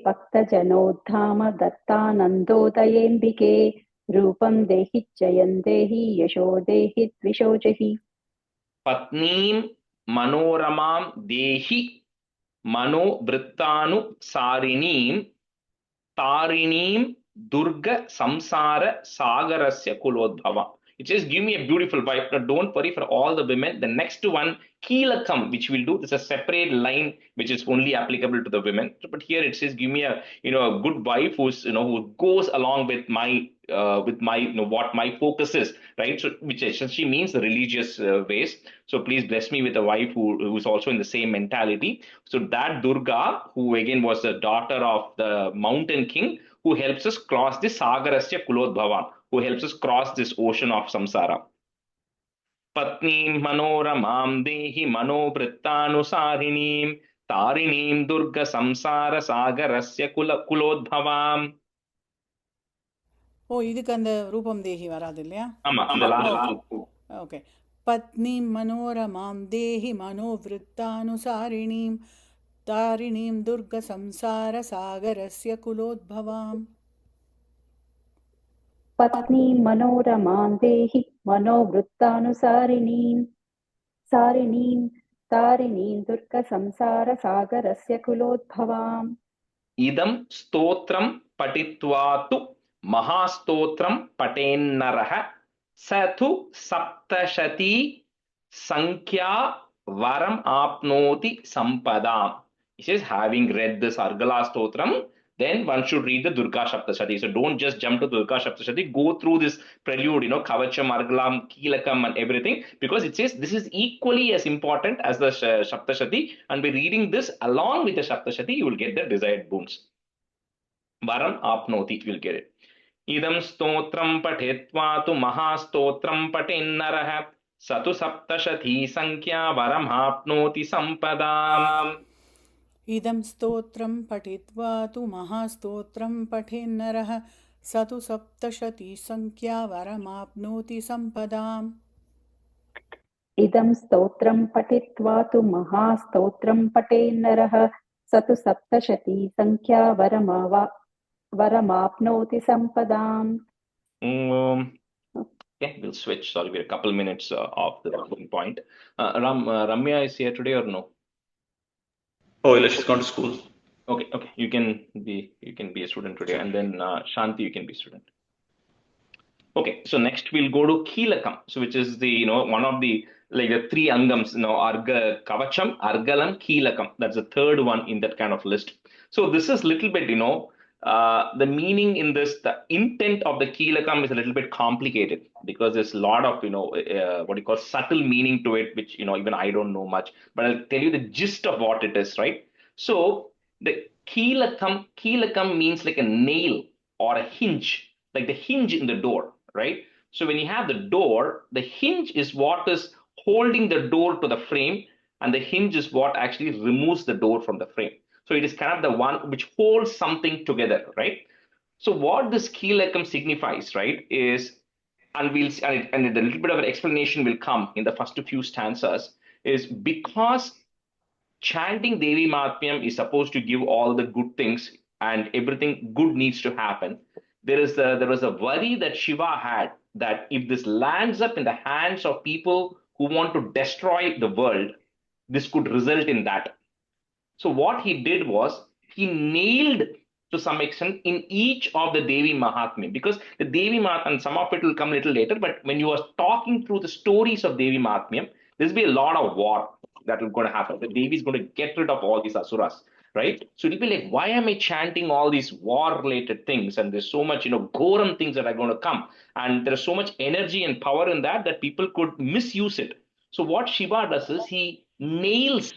भक्तजनोद्धाम दत्तानन्दोदयेऽम्बिके रूपं देहि जयं देहि यशो देहि द्विषो जहि Patneem Manoramam Dehi Manovrittanu Sarineem Tarineem Durga Samsara Sagarasya Kulodbhava. It says, give me a beautiful wife. Now, don't worry for all the women. The next one, Keelakam, which we'll do, there's a separate line which is only applicable to the women. But here it says, give me a a good wife who's who goes along with my what my focus is, right? So which essentially means the religious ways. So please bless me with a wife who's also in the same mentality. So that Durga, who again was the daughter of the mountain king, who helps us cross the Sagarasya Kulodbhava, who helps us cross this ocean of samsara. Patneem Manoramam Dehi Manovrittanusaarineem Tarineem Durga Samsara Sagarasya Kulodbhavam. ஓ இதுக்கு அந்த ரூபம் தேஹி வராது இல்லையா? ஆமா, இந்த last. Okay. பத்னீம் மனோரமாம் தேஹி மனோவிருத்தானுசாரிணீம் தாரிணீம் துர்க சம்சார சாகரஸ்ய குலோத்பவாம். पत्नी मनोरमां देहि मनोवृत्तानुसारिणीं तारिणीं दुर्गसंसारसागरस्य कुलोद्भवाम्. Idam stotram patitvaatu mahastotram patennaraha sathu saptashati sankhya varam apnoti sampadam. He says, having read this Argala Stotram, then one should read the Durga Saptashati. So don't just jump to Durga Saptashati. Go through this prelude, Kavacham, Argalam, Keelakam, and everything, because it says this is equally as important as the Saptashati. And by reading this along with the Saptashati, you will get the desired boons. Varam apnoti, you will get it. Idam stotram pathetva tu mahastotram patennaraha satu saptashati sankhya varam apnoti sampadam. इदं स्तोत्रं पठित्वा तु महास्तोत्रं पठेन्नरः स तु सप्तशतीसङ्ख्या वरमाप्नोति सम्पदाम्. इदं स्तोत्रं पठित्वा तु महास्तोत्रं पठेन्नरः स तु सप्तशतीसङ्ख्या वरमाप्नोति सम्पदाम्. Okay, we'll switch. Sorry, we're a couple minutes off the point. Ramya is here today or no? Oh, yeah, she's gone to school. Okay. You can be a student today, and then Shanti, you can be a student. Okay, so next we'll go to Keelakam, so which is the one of the the three angams, Kavacham, Argalam, Keelakam. That's the third one in that kind of list. So this is little bit the meaning in this, the intent of the Keelakam is a little bit complicated, because there's a lot of what you call subtle meaning to it, which even I don't know much, but I'll tell you the gist of what it is, right? So the Keelakam means like a nail or a hinge, like the hinge in the door, right? So when you have the door, the hinge is what is holding the door to the frame, and the hinge is what actually removes the door from the frame. So it is kind of the one which holds something together, right? So what this Keelakam signifies, right, is, and a little bit of an explanation will come in the first few stanzas, is because chanting Devi Mahatmyam is supposed to give all the good things and everything good needs to happen. There was a worry that Shiva had that if this lands up in the hands of people who want to destroy the world, this could result in that. So what he did was he nailed to some extent in each of the Devi Mahatmyam, because the Devi Mahatmyam, some of it will come a little later, but when you are talking through the stories of Devi Mahatmyam, there's been a lot of war. that will going to happen. The Devi is going to get rid of all these asuras, right? So it'll be like, why am I chanting all these war-related things? And there's so much, Goram things that are going to come. And there's so much energy and power in that people could misuse it. So what Shiva does is he nails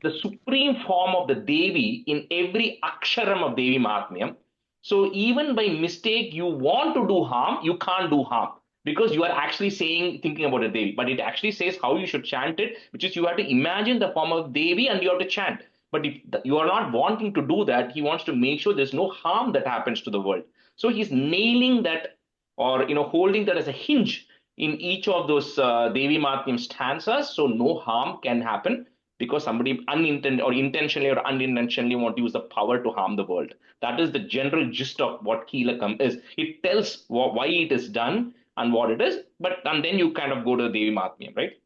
the supreme form of the Devi in every aksharam of Devi Mahatmyam. So even by mistake you want to do harm, you can't do harm because you are actually thinking about a Devi. But it actually says how you should chant it, which is you have to imagine the form of Devi and you have to chant. But if you are not wanting to do that, he wants to make sure there's no harm that happens to the world. So he's nailing that, or holding that as a hinge in each of those Devi Mahatmyam stanzas, so no harm can happen because somebody unintended or intentionally or unintentionally want to use the power to harm the world. That is the general gist of what Keelakam is. It tells why it is done and what it is, and then you kind of go to the Devi Mahatmyam, right?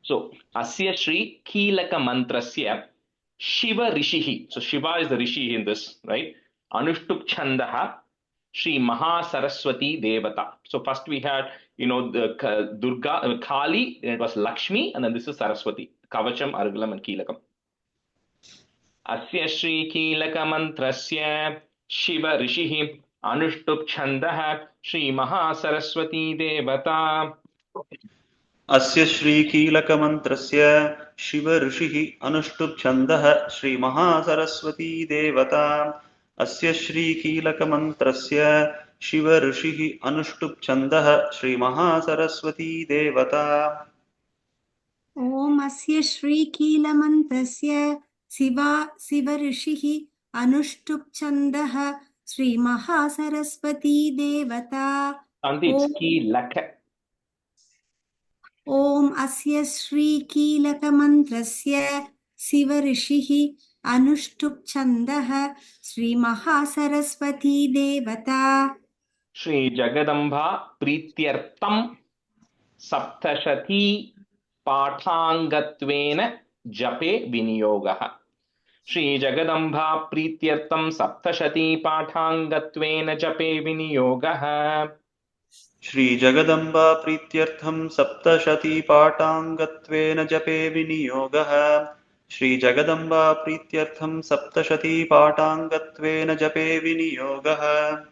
So, Asya Shri Keelaka Mantrasya Shiva Rishihi. So, Shiva is the Rishi in this, right? Anushtuk Chandaha Shri Mahasaraswati Devata. So, first we had, the Durga, Kali, then it was Lakshmi, and then this is Saraswati. Kavacham, Argalam, and Keelakam. Asya Shri Keelaka Mantrasya Shiva Rishihi Anushtuk Chandaha Shri Mahasaraswati Devata. Asya Shri Keelaka Mantrasya Shiva Rishihi Anushtup Chandah Shri Mahasaraswati Devata. Asya Shri Keelaka Mantrasya Shiva Rishihi Anushtup Chandah Shri Mahasaraswati Devata. Om Asya Shri Keelamantrasya Shiva Rishihi Anushtup Chandah Shri Mahasaraswati Devata. It's Keelaka. Om Asya Shri Keelaka Mantrasya Shiva Rishihi Anushtup Chandah Shri Mahasaraswati Devata. Shri Jagadamba Prityartam Saptashati Pathangatvena Jape Vinyogaha. Shri Jagadamba Prityartam Saptashati Pathangatvena Jape Vinyogaha. Shri Jagadamba Prityartham Saptashati Patangatvena Jape Vinyogaha. Shri Jagadamba Prityartham Saptashati Patangatvena Jape Vinyogaha.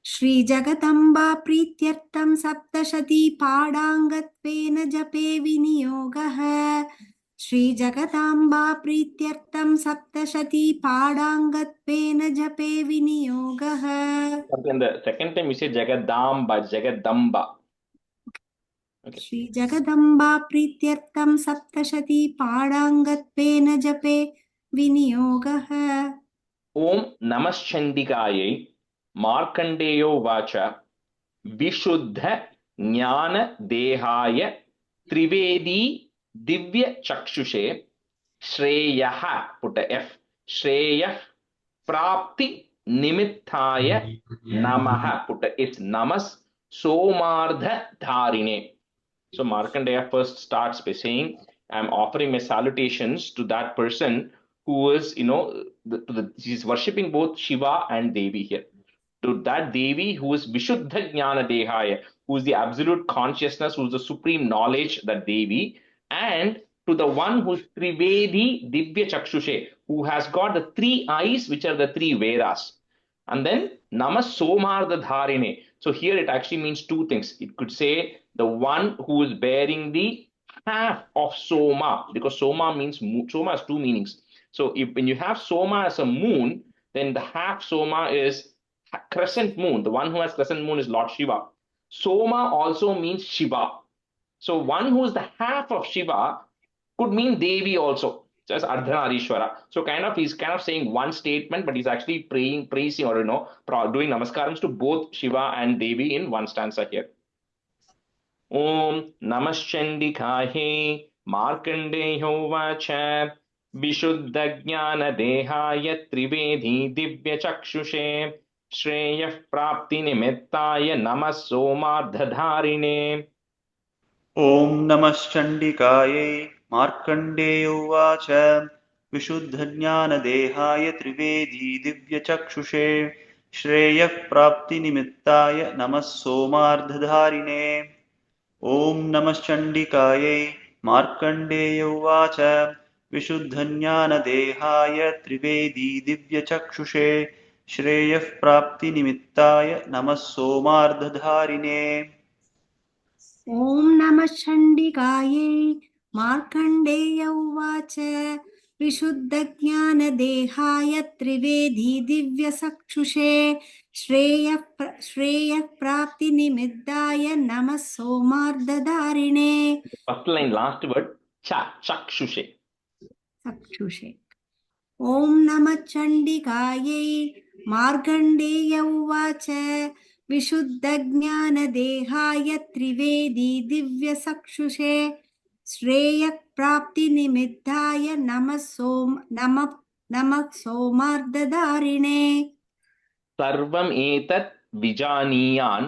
Shri Jagadamba Prityartham Saptashati Padangatvena Jape Vinyogaha. Shri Jagadamba Prityartham Saptashati Padangatvena Jape Vinyogaha. And the second time you say Jagadamba. Okay. Shri Jagadamba Prityartham Saptashati Padangatvena Jape Vinyogaha. Om Namaschandikayai Markandeyo Vacha Vishuddha Jnana Dehaya Trivedi Divya Chakshushe Shreyaha, put a F, Shreyah Prapti Nimittaya Namaha, put a S, Namas Somardha Dharine. So Markandeya first starts by saying, I'm offering my salutations to that person who is, he's worshipping both Shiva and Devi here. To that Devi who is Vishuddha Jnana Dehaya, who is the absolute consciousness, who is the supreme knowledge, that Devi, and to the one who is Trivedi Divya Chakshushe, who has got the three eyes, which are the three Vedas. And then Namas Somardha Dharine. So here it actually means two things. It could say the one who is bearing the half of Soma, because Soma has two meanings. So when you have Soma as a moon, then the half Soma is crescent moon. The one who has crescent moon is Lord Shiva. Soma also means Shiva. So one who is the half of Shiva could mean Devi also, just Ardhanarishwara. So he's kind of saying one statement, but he's actually praising or doing namaskarams to both Shiva and Devi in one stanza here. Om Namaschandikaye Markandeyo Vacha Vishuddha Jnana Dehaya Trivedi Divya Chakshushe Shreyah Prapti Nimittaya Namas Somardha Dharine. Om Namaschandikaye Markandeyo Vacha Vishuddha Jnana Dehaya Trivedi Divya Chakshushe Shreyah Prapti Nimittaya Namas Somardha Dharine. Om Namaschandikaye Markandeya उवाच विशुद्धज्ञानदेहाय त्रिवेदी दिव्यचक्षुषे श्रेयः प्राप्तिनिमित्ताय नमः सोमार्धधारिणे। ॐ नमः चण्डिकायै मार्कण्डेय उवाच विशुद्धज्ञानदेहाय त्रिवेदी दिव्यचक्षुषे श्रेयः प्राप्तिनिमित्ताय नमः सोमार्धधारिणे। First line, last word, chakshushe. चक्षुषे। ॐ नमः चण्डिकायै मार्कण्डेय उवाच विशुद्धज्ञानदेहाय त्रिवेदी दिव्यचक्षुषे श्रेयः प्राप्तिनिमित्ताय नमः सोमार्धधारिणे। Sarvam etat vijaniyaan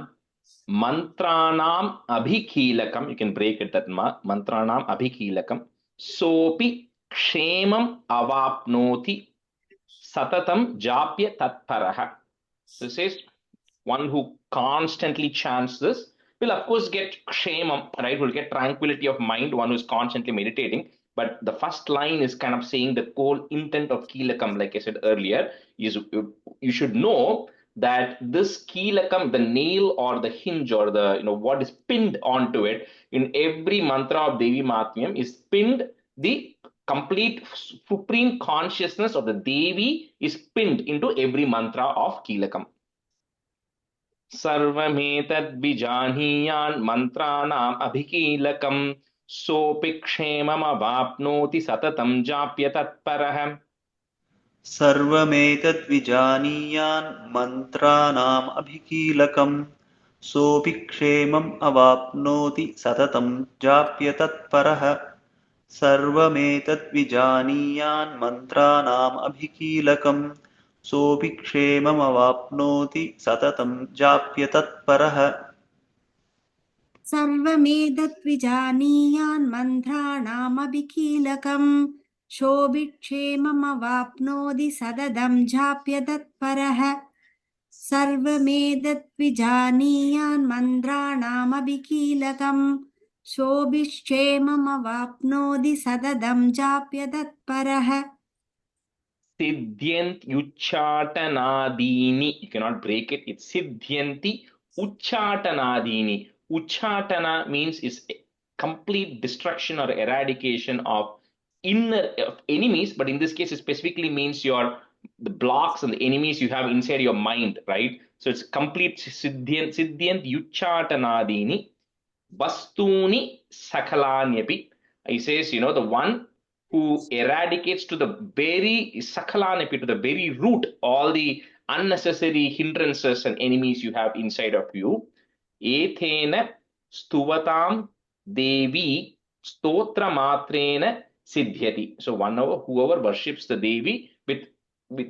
mantranam abhikeelakam. You can break it that mantranam abhikeelakam. Sopi kshemam avapnoti satatam japya tatparaha. So it says one who constantly chants this will of course get kshemam, right? Will get tranquility of mind, one who is constantly meditating. But the first line is kind of saying the whole intent of Keelakam, like I said earlier, is you should know that this Keelakam, the nail or the hinge or the, what is pinned onto it in every mantra of Devi Mahatmyam is pinned. The complete supreme consciousness of the Devi is pinned into every mantra of Keelakam. सर्वमेतद्विजानीयान् मन्त्राणाम् अभिकीलकम् सोऽपि क्षेममवाप्नोति सततं जाप्य तत्परः। सर्वमेतद्विजानीयान् मन्त्राणाम् अभिकीलकम् सोऽपि क्षेमम् अवाप्नोति सततं जाप्य तत्परः। सर्वमेतद्विजानीयान् मन्त्राणाम् अभिकीलकम् सोऽपि क्षेममवाप्नोति सततं जाप्य तत्परः। सर्वमेतद्विजानीयान् मन्त्राणामभिकीलकम् सोऽपि क्षेममवाप्नोति सततं जाप्य तत्परः। सर्वमेतद्विजानीयान् मन्त्राणामभिकीलकम् सोऽपि क्षेममवाप्नोति सततं जाप्य तत्परः। Siddhyant uchatanadini. You cannot break it. It's siddhyanti uchatanadini. Uchatana means is complete destruction or eradication of enemies, but in this case it specifically means the blocks and the enemies you have inside your mind, right? So it's complete siddhyant uchatanadini vastuni sakalanyapi. He says, the one who eradicates to the very sakalanapi, to the very root, all the unnecessary hindrances and enemies you have inside of you. Ethena stuvatam devi stotra matrena siddhyati. So whoever worships the Devi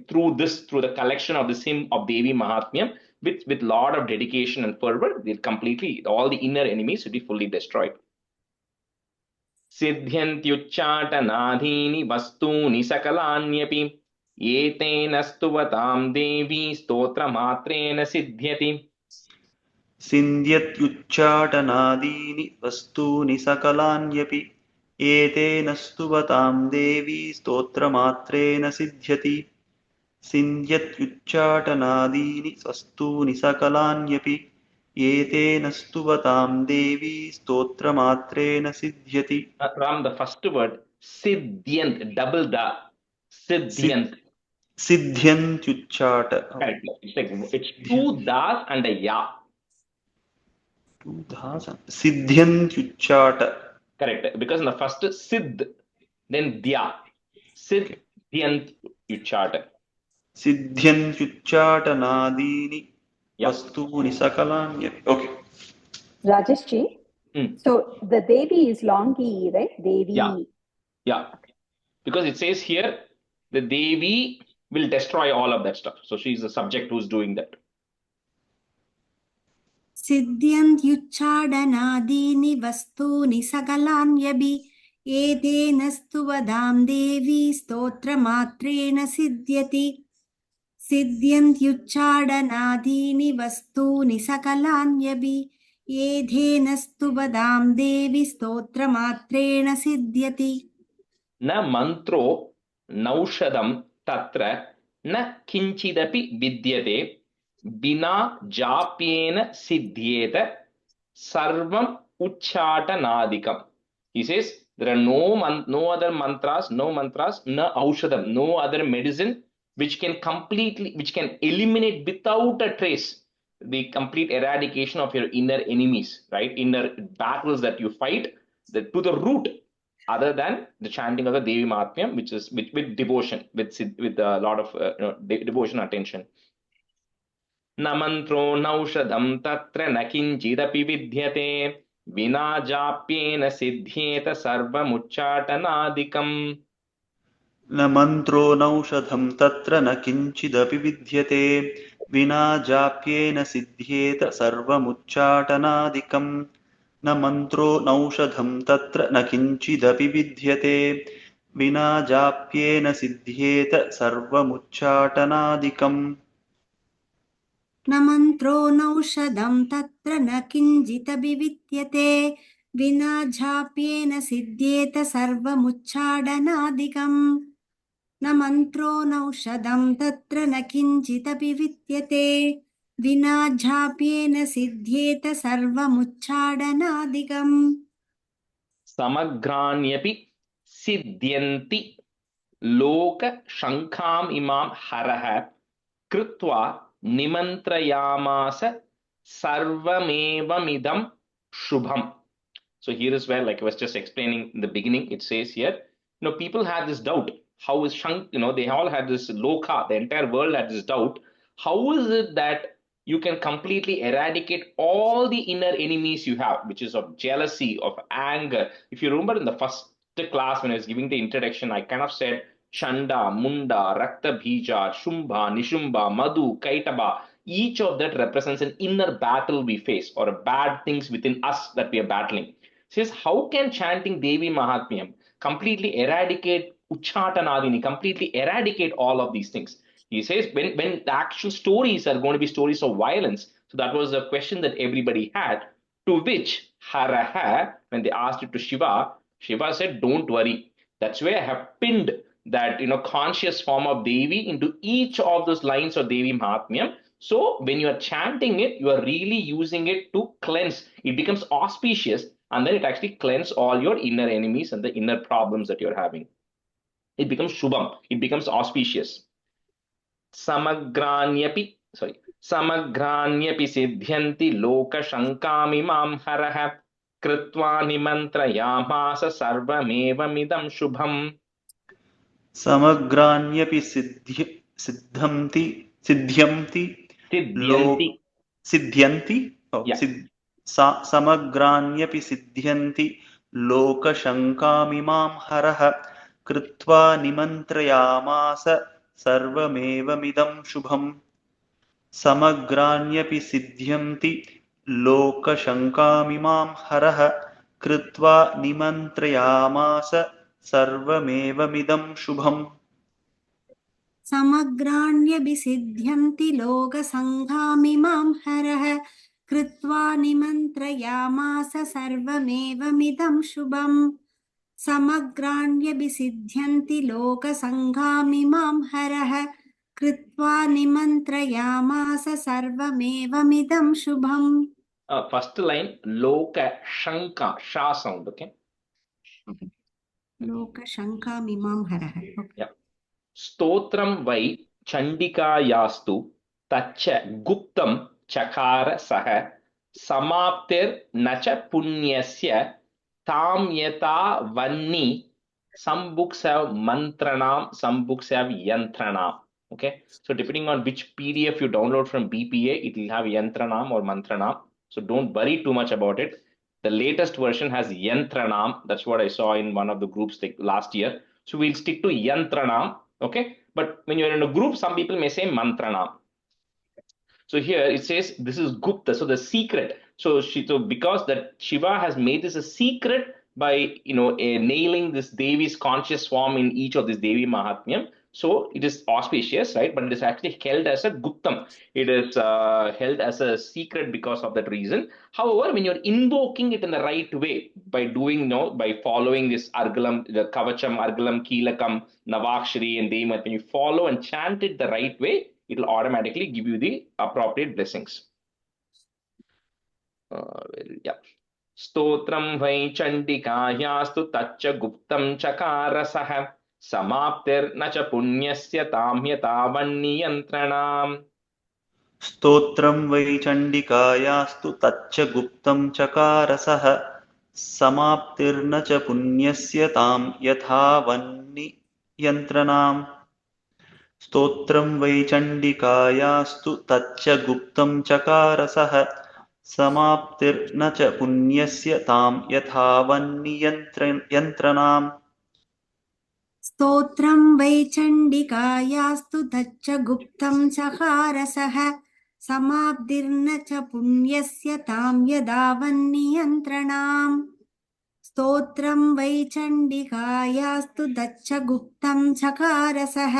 through the collection of this hymn of Devi Mahatmyam with lot of dedication and fervor, all the inner enemies will be fully destroyed. सिद्ध्यन्त्युच्चाटनादीनि वस्तूनि सकलान्यपि एतेन स्तुवतां देवी स्तोत्रमात्रेण सिद्ध्यति। सिद्ध्यत्युच्चाटनादीनि वस्तूनि सकलान्यपि एतेन स्तुवतां देवी स्तोत्रमात्रेण सिद्ध्यति। सिद्ध्यत्युच्चाटनादीनि वस्तूनि सकलान्यपि एतेन स्तुवतां देवी स्तोत्रमात्रेण सिद्ध्यति। Ram, the first word siddhyant, double the siddhyant. Siddhyantyuchata. It's two das and a ya. Two das. Siddhyantyuchata. Correct. Because in the first siddh, then dhya. Siddhyantyuchata. Siddhyantyuchata nadini vastuni sakalanyati. Okay. Rajeshji, so the Devi is long E, right? Devi. Yeah. Because it says here, the Devi will destroy all of that stuff. So she's the subject who's doing that. सिद्ध्यन्त्युच्चाटनादीनि वस्तूनि सकलान्यपि एतेन स्तुवतां देवी स्तोत्रमात्रेण सिद्ध्यति। सिद्ध्यन्त्युच्चाटनादीनि वस्तूनि सकलान्यपि येधेनस्तु वदां देवी स्तोत्रमात्रेण सिद्ध्यति न मन्त्रो नौषधं तत्र न किञ्चिदपि विद्यते विना जाप्येन सिद्ध्येत सर्वम् उच्चाटनादिकम्. He says there are no other mantras, no aushadam, no other medicine which can eliminate without a trace the complete eradication of your inner enemies, right? Inner battles that you fight, to the root, other than the chanting of the Devi Mahatmyam, which is with devotion, with a lot of devotion, attention. न मन्त्रो नौषधं तत्र न किञ्चिदपि विद्यते विना जाप्येन सिद्ध्येत सर्वमुच्चाटनादिकम्. न मन्त्रो नौषधं तत्र न किञ्चिदपि विद्यते विना जाप्येन सिद्ध्येत सर्वमुच्चाटनादिकम्. न मन्त्रो नौषधं तत्र न किञ्चिदपि विद्यते विना जाप्येन सिद्ध्येत सर्वमुच्चाटनादिकम्. न मन्त्रो नौषधं तत्र न किञ्चिदपि विद्यते विना जाप्येन सिद्ध्येत सर्वमुच्चाटनादिकम् न मन्त्रो नौषधं तत्र न किञ्चिदपि विद्यते विना जाप्येन सिद्ध्येत सर्वमुच्चाटनादिकम् समग्राण्यपि सिद्ध्यन्ति लोकशङ्काम् इमां हरः कृत्वा निमन्त्रयामास सर्वमेवमिदं शुभम्. So here is where, like I was just explaining in the beginning, it says here, people had this doubt. How is they all had this loka, the entire world had this doubt. How is it that you can completely eradicate all the inner enemies you have, which is of jealousy, of anger? If you remember in the first class when I was giving the introduction, I kind of said Chanda, Munda, Rakta Bija, Shumbha, Nishumbha, Madhu, Kaitaba. Each of that represents an inner battle we face, or a bad things within us that we are battling. Says, how can chanting Devi Mahatmyam completely eradicate Uchatanadini, completely eradicate all of these things? He says, when the actual stories are going to be stories of violence. So that was a question that everybody had, to which Haraha, when they asked it to Shiva, Shiva said, don't worry. That's why I have pinned that conscious form of Devi into each of those lines of Devi Mahatmyam. So when you are chanting it, you are really using it to cleanse. It becomes auspicious, and then it actually cleanses all your inner enemies and the inner problems that you're having. It becomes Shubham. It becomes auspicious. Samagranyapi siddhyanti loka shankamimam haraha कृत्वा निमन्त्रयामास सर्वमेवमिदं शुभम्. समग्राण्यपि समग्राण्यपि सिद्ध्यन्ति लोकशङ्कामिमां हरः कृत्वा निमन्त्रयामास सर्वमेवमिदं शुभम्. समग्राण्यपि सिद्ध्यन्ति लोकशङ्कामिमां हरः कृत्वा निमन्त्रयामास सर्वमेवमिदं शुभम्. समग्राण्यपि सिद्ध्यन्ति लोकसङ्घामिमां हरः कृत्वा निमन्त्रयामास सर्वमेवमिदं शुभम्. समग्राण्यपि सिद्ध्यन्ति लोकसङ्घामिमां हरः कृत्वा निमन्त्रयामास सर्वमेवमिदं शुभम्. First line, Loka Shanka, Sha sound, okay? लोकशङ्कामिमां हरः. Yeah. Stotram vai Chandikayastu tacha guptam chakara saha samaptir nacha punyasya tam yata vanni some books have mantranam, some books have yantranam. Okay, so depending on which PDF you download from BPA, it will have yantranam or mantranam. So don't worry too much about it. The latest version has yantranam. That's what I saw in one of the groups like last year. So we'll stick to yantranam. Okay, but when you're in a group, some people may say mantranam. So here it says this is Gupta, so the secret. So because that Shiva has made this a secret by nailing this Devi's conscious form in each of this Devi Mahatmyam. So it is auspicious, right? But it is actually held as a guptam. It is held as a secret because of that reason. However, when you're invoking it in the right way by doing, by following this Argalam, the Kavacham, Argalam, Keelakam, Navakshari, and Devi Mahatmyam, you follow and chant it the right way, it will automatically give you the appropriate blessings. Yeah. Stotram vai chandikayastu tacca guptam chakarasah samaptir nacha punyasya tamyatavanniyantranam. स्तोत्रं वै चण्डिकायास्तु तच्च गुप्तं चकारसः समाप्तिर्न च पुण्यस्य तां यथावन्नियन्त्रणाम् स्तोत्रं वै चण्डिकायास्तु तच्च गुप्तं चकारसः समाप्तिर्न च पुण्यस्य तां यथावन्नियन्त्रणाम् स्तोत्रं वै चण्डिकायास्तु तच्च गुप्तं चकारसः समाप्तिर्न च पुण्यस्य तां यदावन्नियन्त्रणाम् स्तोत्रं वै चण्डिकायास्तु तच्च गुप्तं चकारसः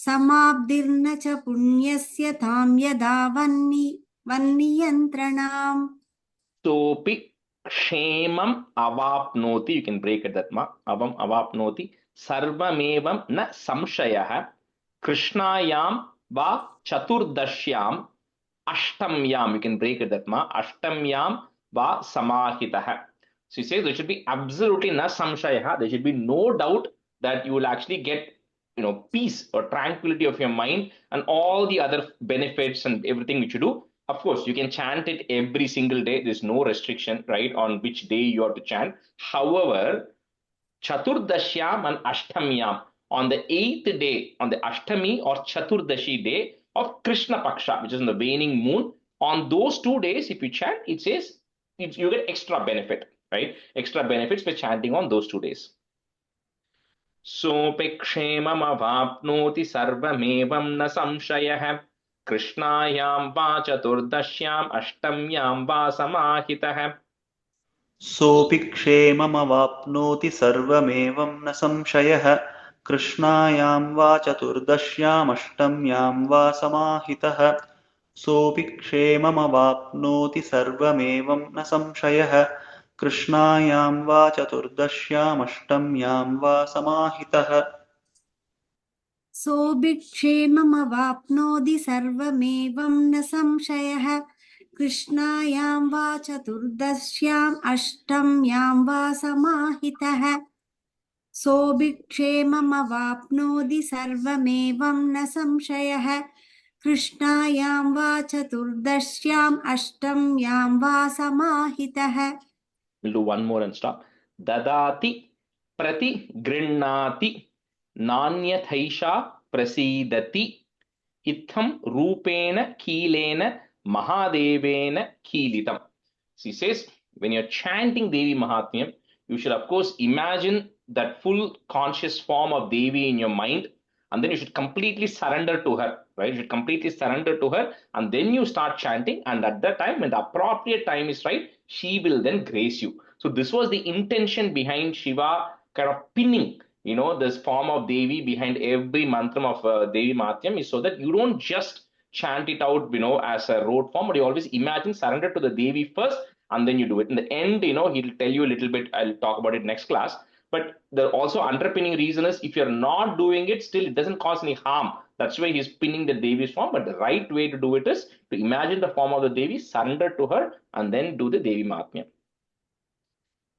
समाप्तिर्न च पुण्यस्य तां यदावन्नियन्त्रणाम् Sopi kshemam avapnoti. You can break it that ma. Avam avapnoti. Sarvamevam na samshayah. Krishnayam va chaturdashyam. Ashtamyam. You can break it that ma. Ashtamyam va samahitah. So he says there should be absolutely na samshayah. There should be no doubt that you will actually get peace or tranquility of your mind and all the other benefits and everything which you do. Of course, you can chant it every single day. There's no restriction, right, on which day you have to chant. However, Chaturdashyam and Ashtamyam, on the 8th day, on the Ashtami or Chaturdashi day of Krishna Paksha, which is in the waning moon, on those 2 days, if you chant, it says you get extra benefit, right? Extra benefits by chanting on those 2 days. सोऽपिक्षेममवाप्नोति सर्वमेवं न संशयः कृष्णायां वा चतुर्दश्याम् अष्टम्यां वा समाहितः सोऽपि क्षेममवाप्नोति सर्वमेवं न संशयः कृष्णायां वा चतुर्दश्यामष्टम्यां वा समाहितः सोऽपि क्षेममवाप्नोति सर्वमेवं न संशयः कृष्णायां वा चतुर्दश्यामष्टम्यां वा समाहितः सोऽपि क्षेममवाप्नोति सर्वमेवं न संशयः कृष्णायां वा चतुर्दश्याम् अष्टम्यां वा समाहितः सोऽपि क्षेममवाप्नोति सर्वमेवं न संशयः कृष्णायां वा चतुर्दश्याम् अष्टम्यां वा समाहितः. We'll do one more and stop. Dadati prati grinnati nanyathaisha prasidati itham rupena keelena mahadevena keelitam. She says, when you're chanting Devi Mahatmyam, you should of course imagine that full conscious form of Devi in your mind, and then you should completely surrender to her, right? You should completely surrender to her, and then you start chanting, and at that time, when the appropriate time is right, she will then grace you. So this was the intention behind Shiva kind of pinning, this form of Devi behind every mantram of Devi Mahatmyam, is so that you don't just chant it out, as a rote form, but you always imagine surrender to the Devi first, and then you do it. In the end, he'll tell you a little bit. I'll talk about it next class. But the also underpinning reason is if you're not doing it, still it doesn't cause any harm. That's why he's pinning the Devi's form. But the right way to do it is to imagine the form of the Devi, surrender to her, and then do the Devi Mahatmyam.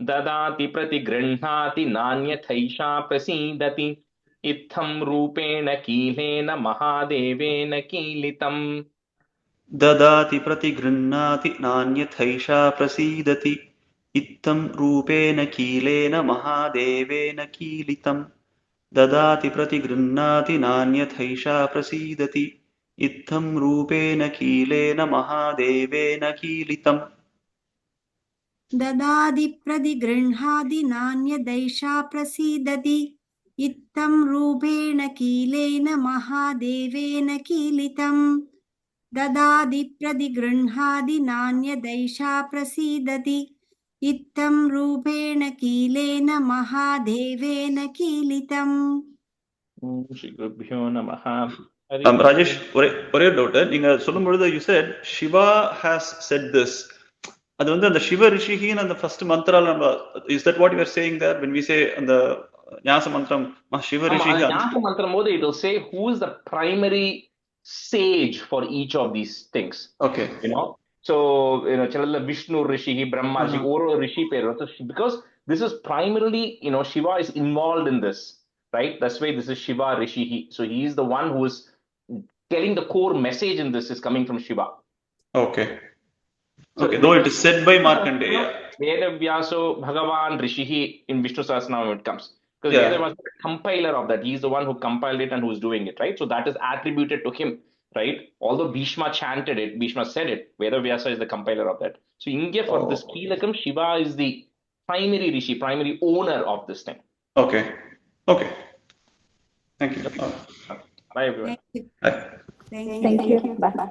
Dadati prati grihnati nanyathaisha prasidati itham rupena keelena mahadevena keelitam. ददाति प्रतिगृह्णाति नान्यथैषा प्रसीदति इत्थं रूपेण कीलेन महादेवेन कीलितम् ददाति प्रतिगृह्णाति नान्यथैषा प्रसीदति इत्थं रूपेण कीलेन महादेवेन कीलितम् ददाति प्रतिगृह्णाति नान्यदैषा प्रसीदति इत्थं रूपेण कीलेन महादेवेन कीलितम् ददाति प्रतिगृह्णाति नान्यदैषा प्रसीदति इत्थं रूपेण कीलेन महादेवेन कीलितम्. Shri Gurubhyo Namaha. Rajesh, ஒரே doubt. நீங்க சொல்லும்பொழுது you said Shiva has said this. அது வந்து அந்த Shiva Rishihin and the first mantra, is that what you are saying there when we say அந்த ஞாச மந்திரம் Shiva Rishihi? ஞாச மந்திரம் போது it will say who is the primary sage for each of these things. Okay. So chalala Vishnu Rishi, Brahma Rishi, Oro Rishi peru. Because this is primarily, Shiva is involved in this, right? That's why this is Shiva Rishi. So he is the one who is telling the core message in this is coming from Shiva. Okay. Okay. Though it is said by Markandeya. Vedavyaso Bhagavan Rishi in Vishnu Sahasranam it comes. Because Vedavyaso is the compiler of that. He is the one who compiled it and who is doing it, right? So that is attributed to him. Right? Although Bhishma chanted it, Bhishma said it, Vedavyasa is the compiler of that. So India for this Keelakam, Shiva is the primary Rishi, primary owner of this thing. Okay. Okay. Thank you. Bye everyone. Thank you. Thank you. Bye.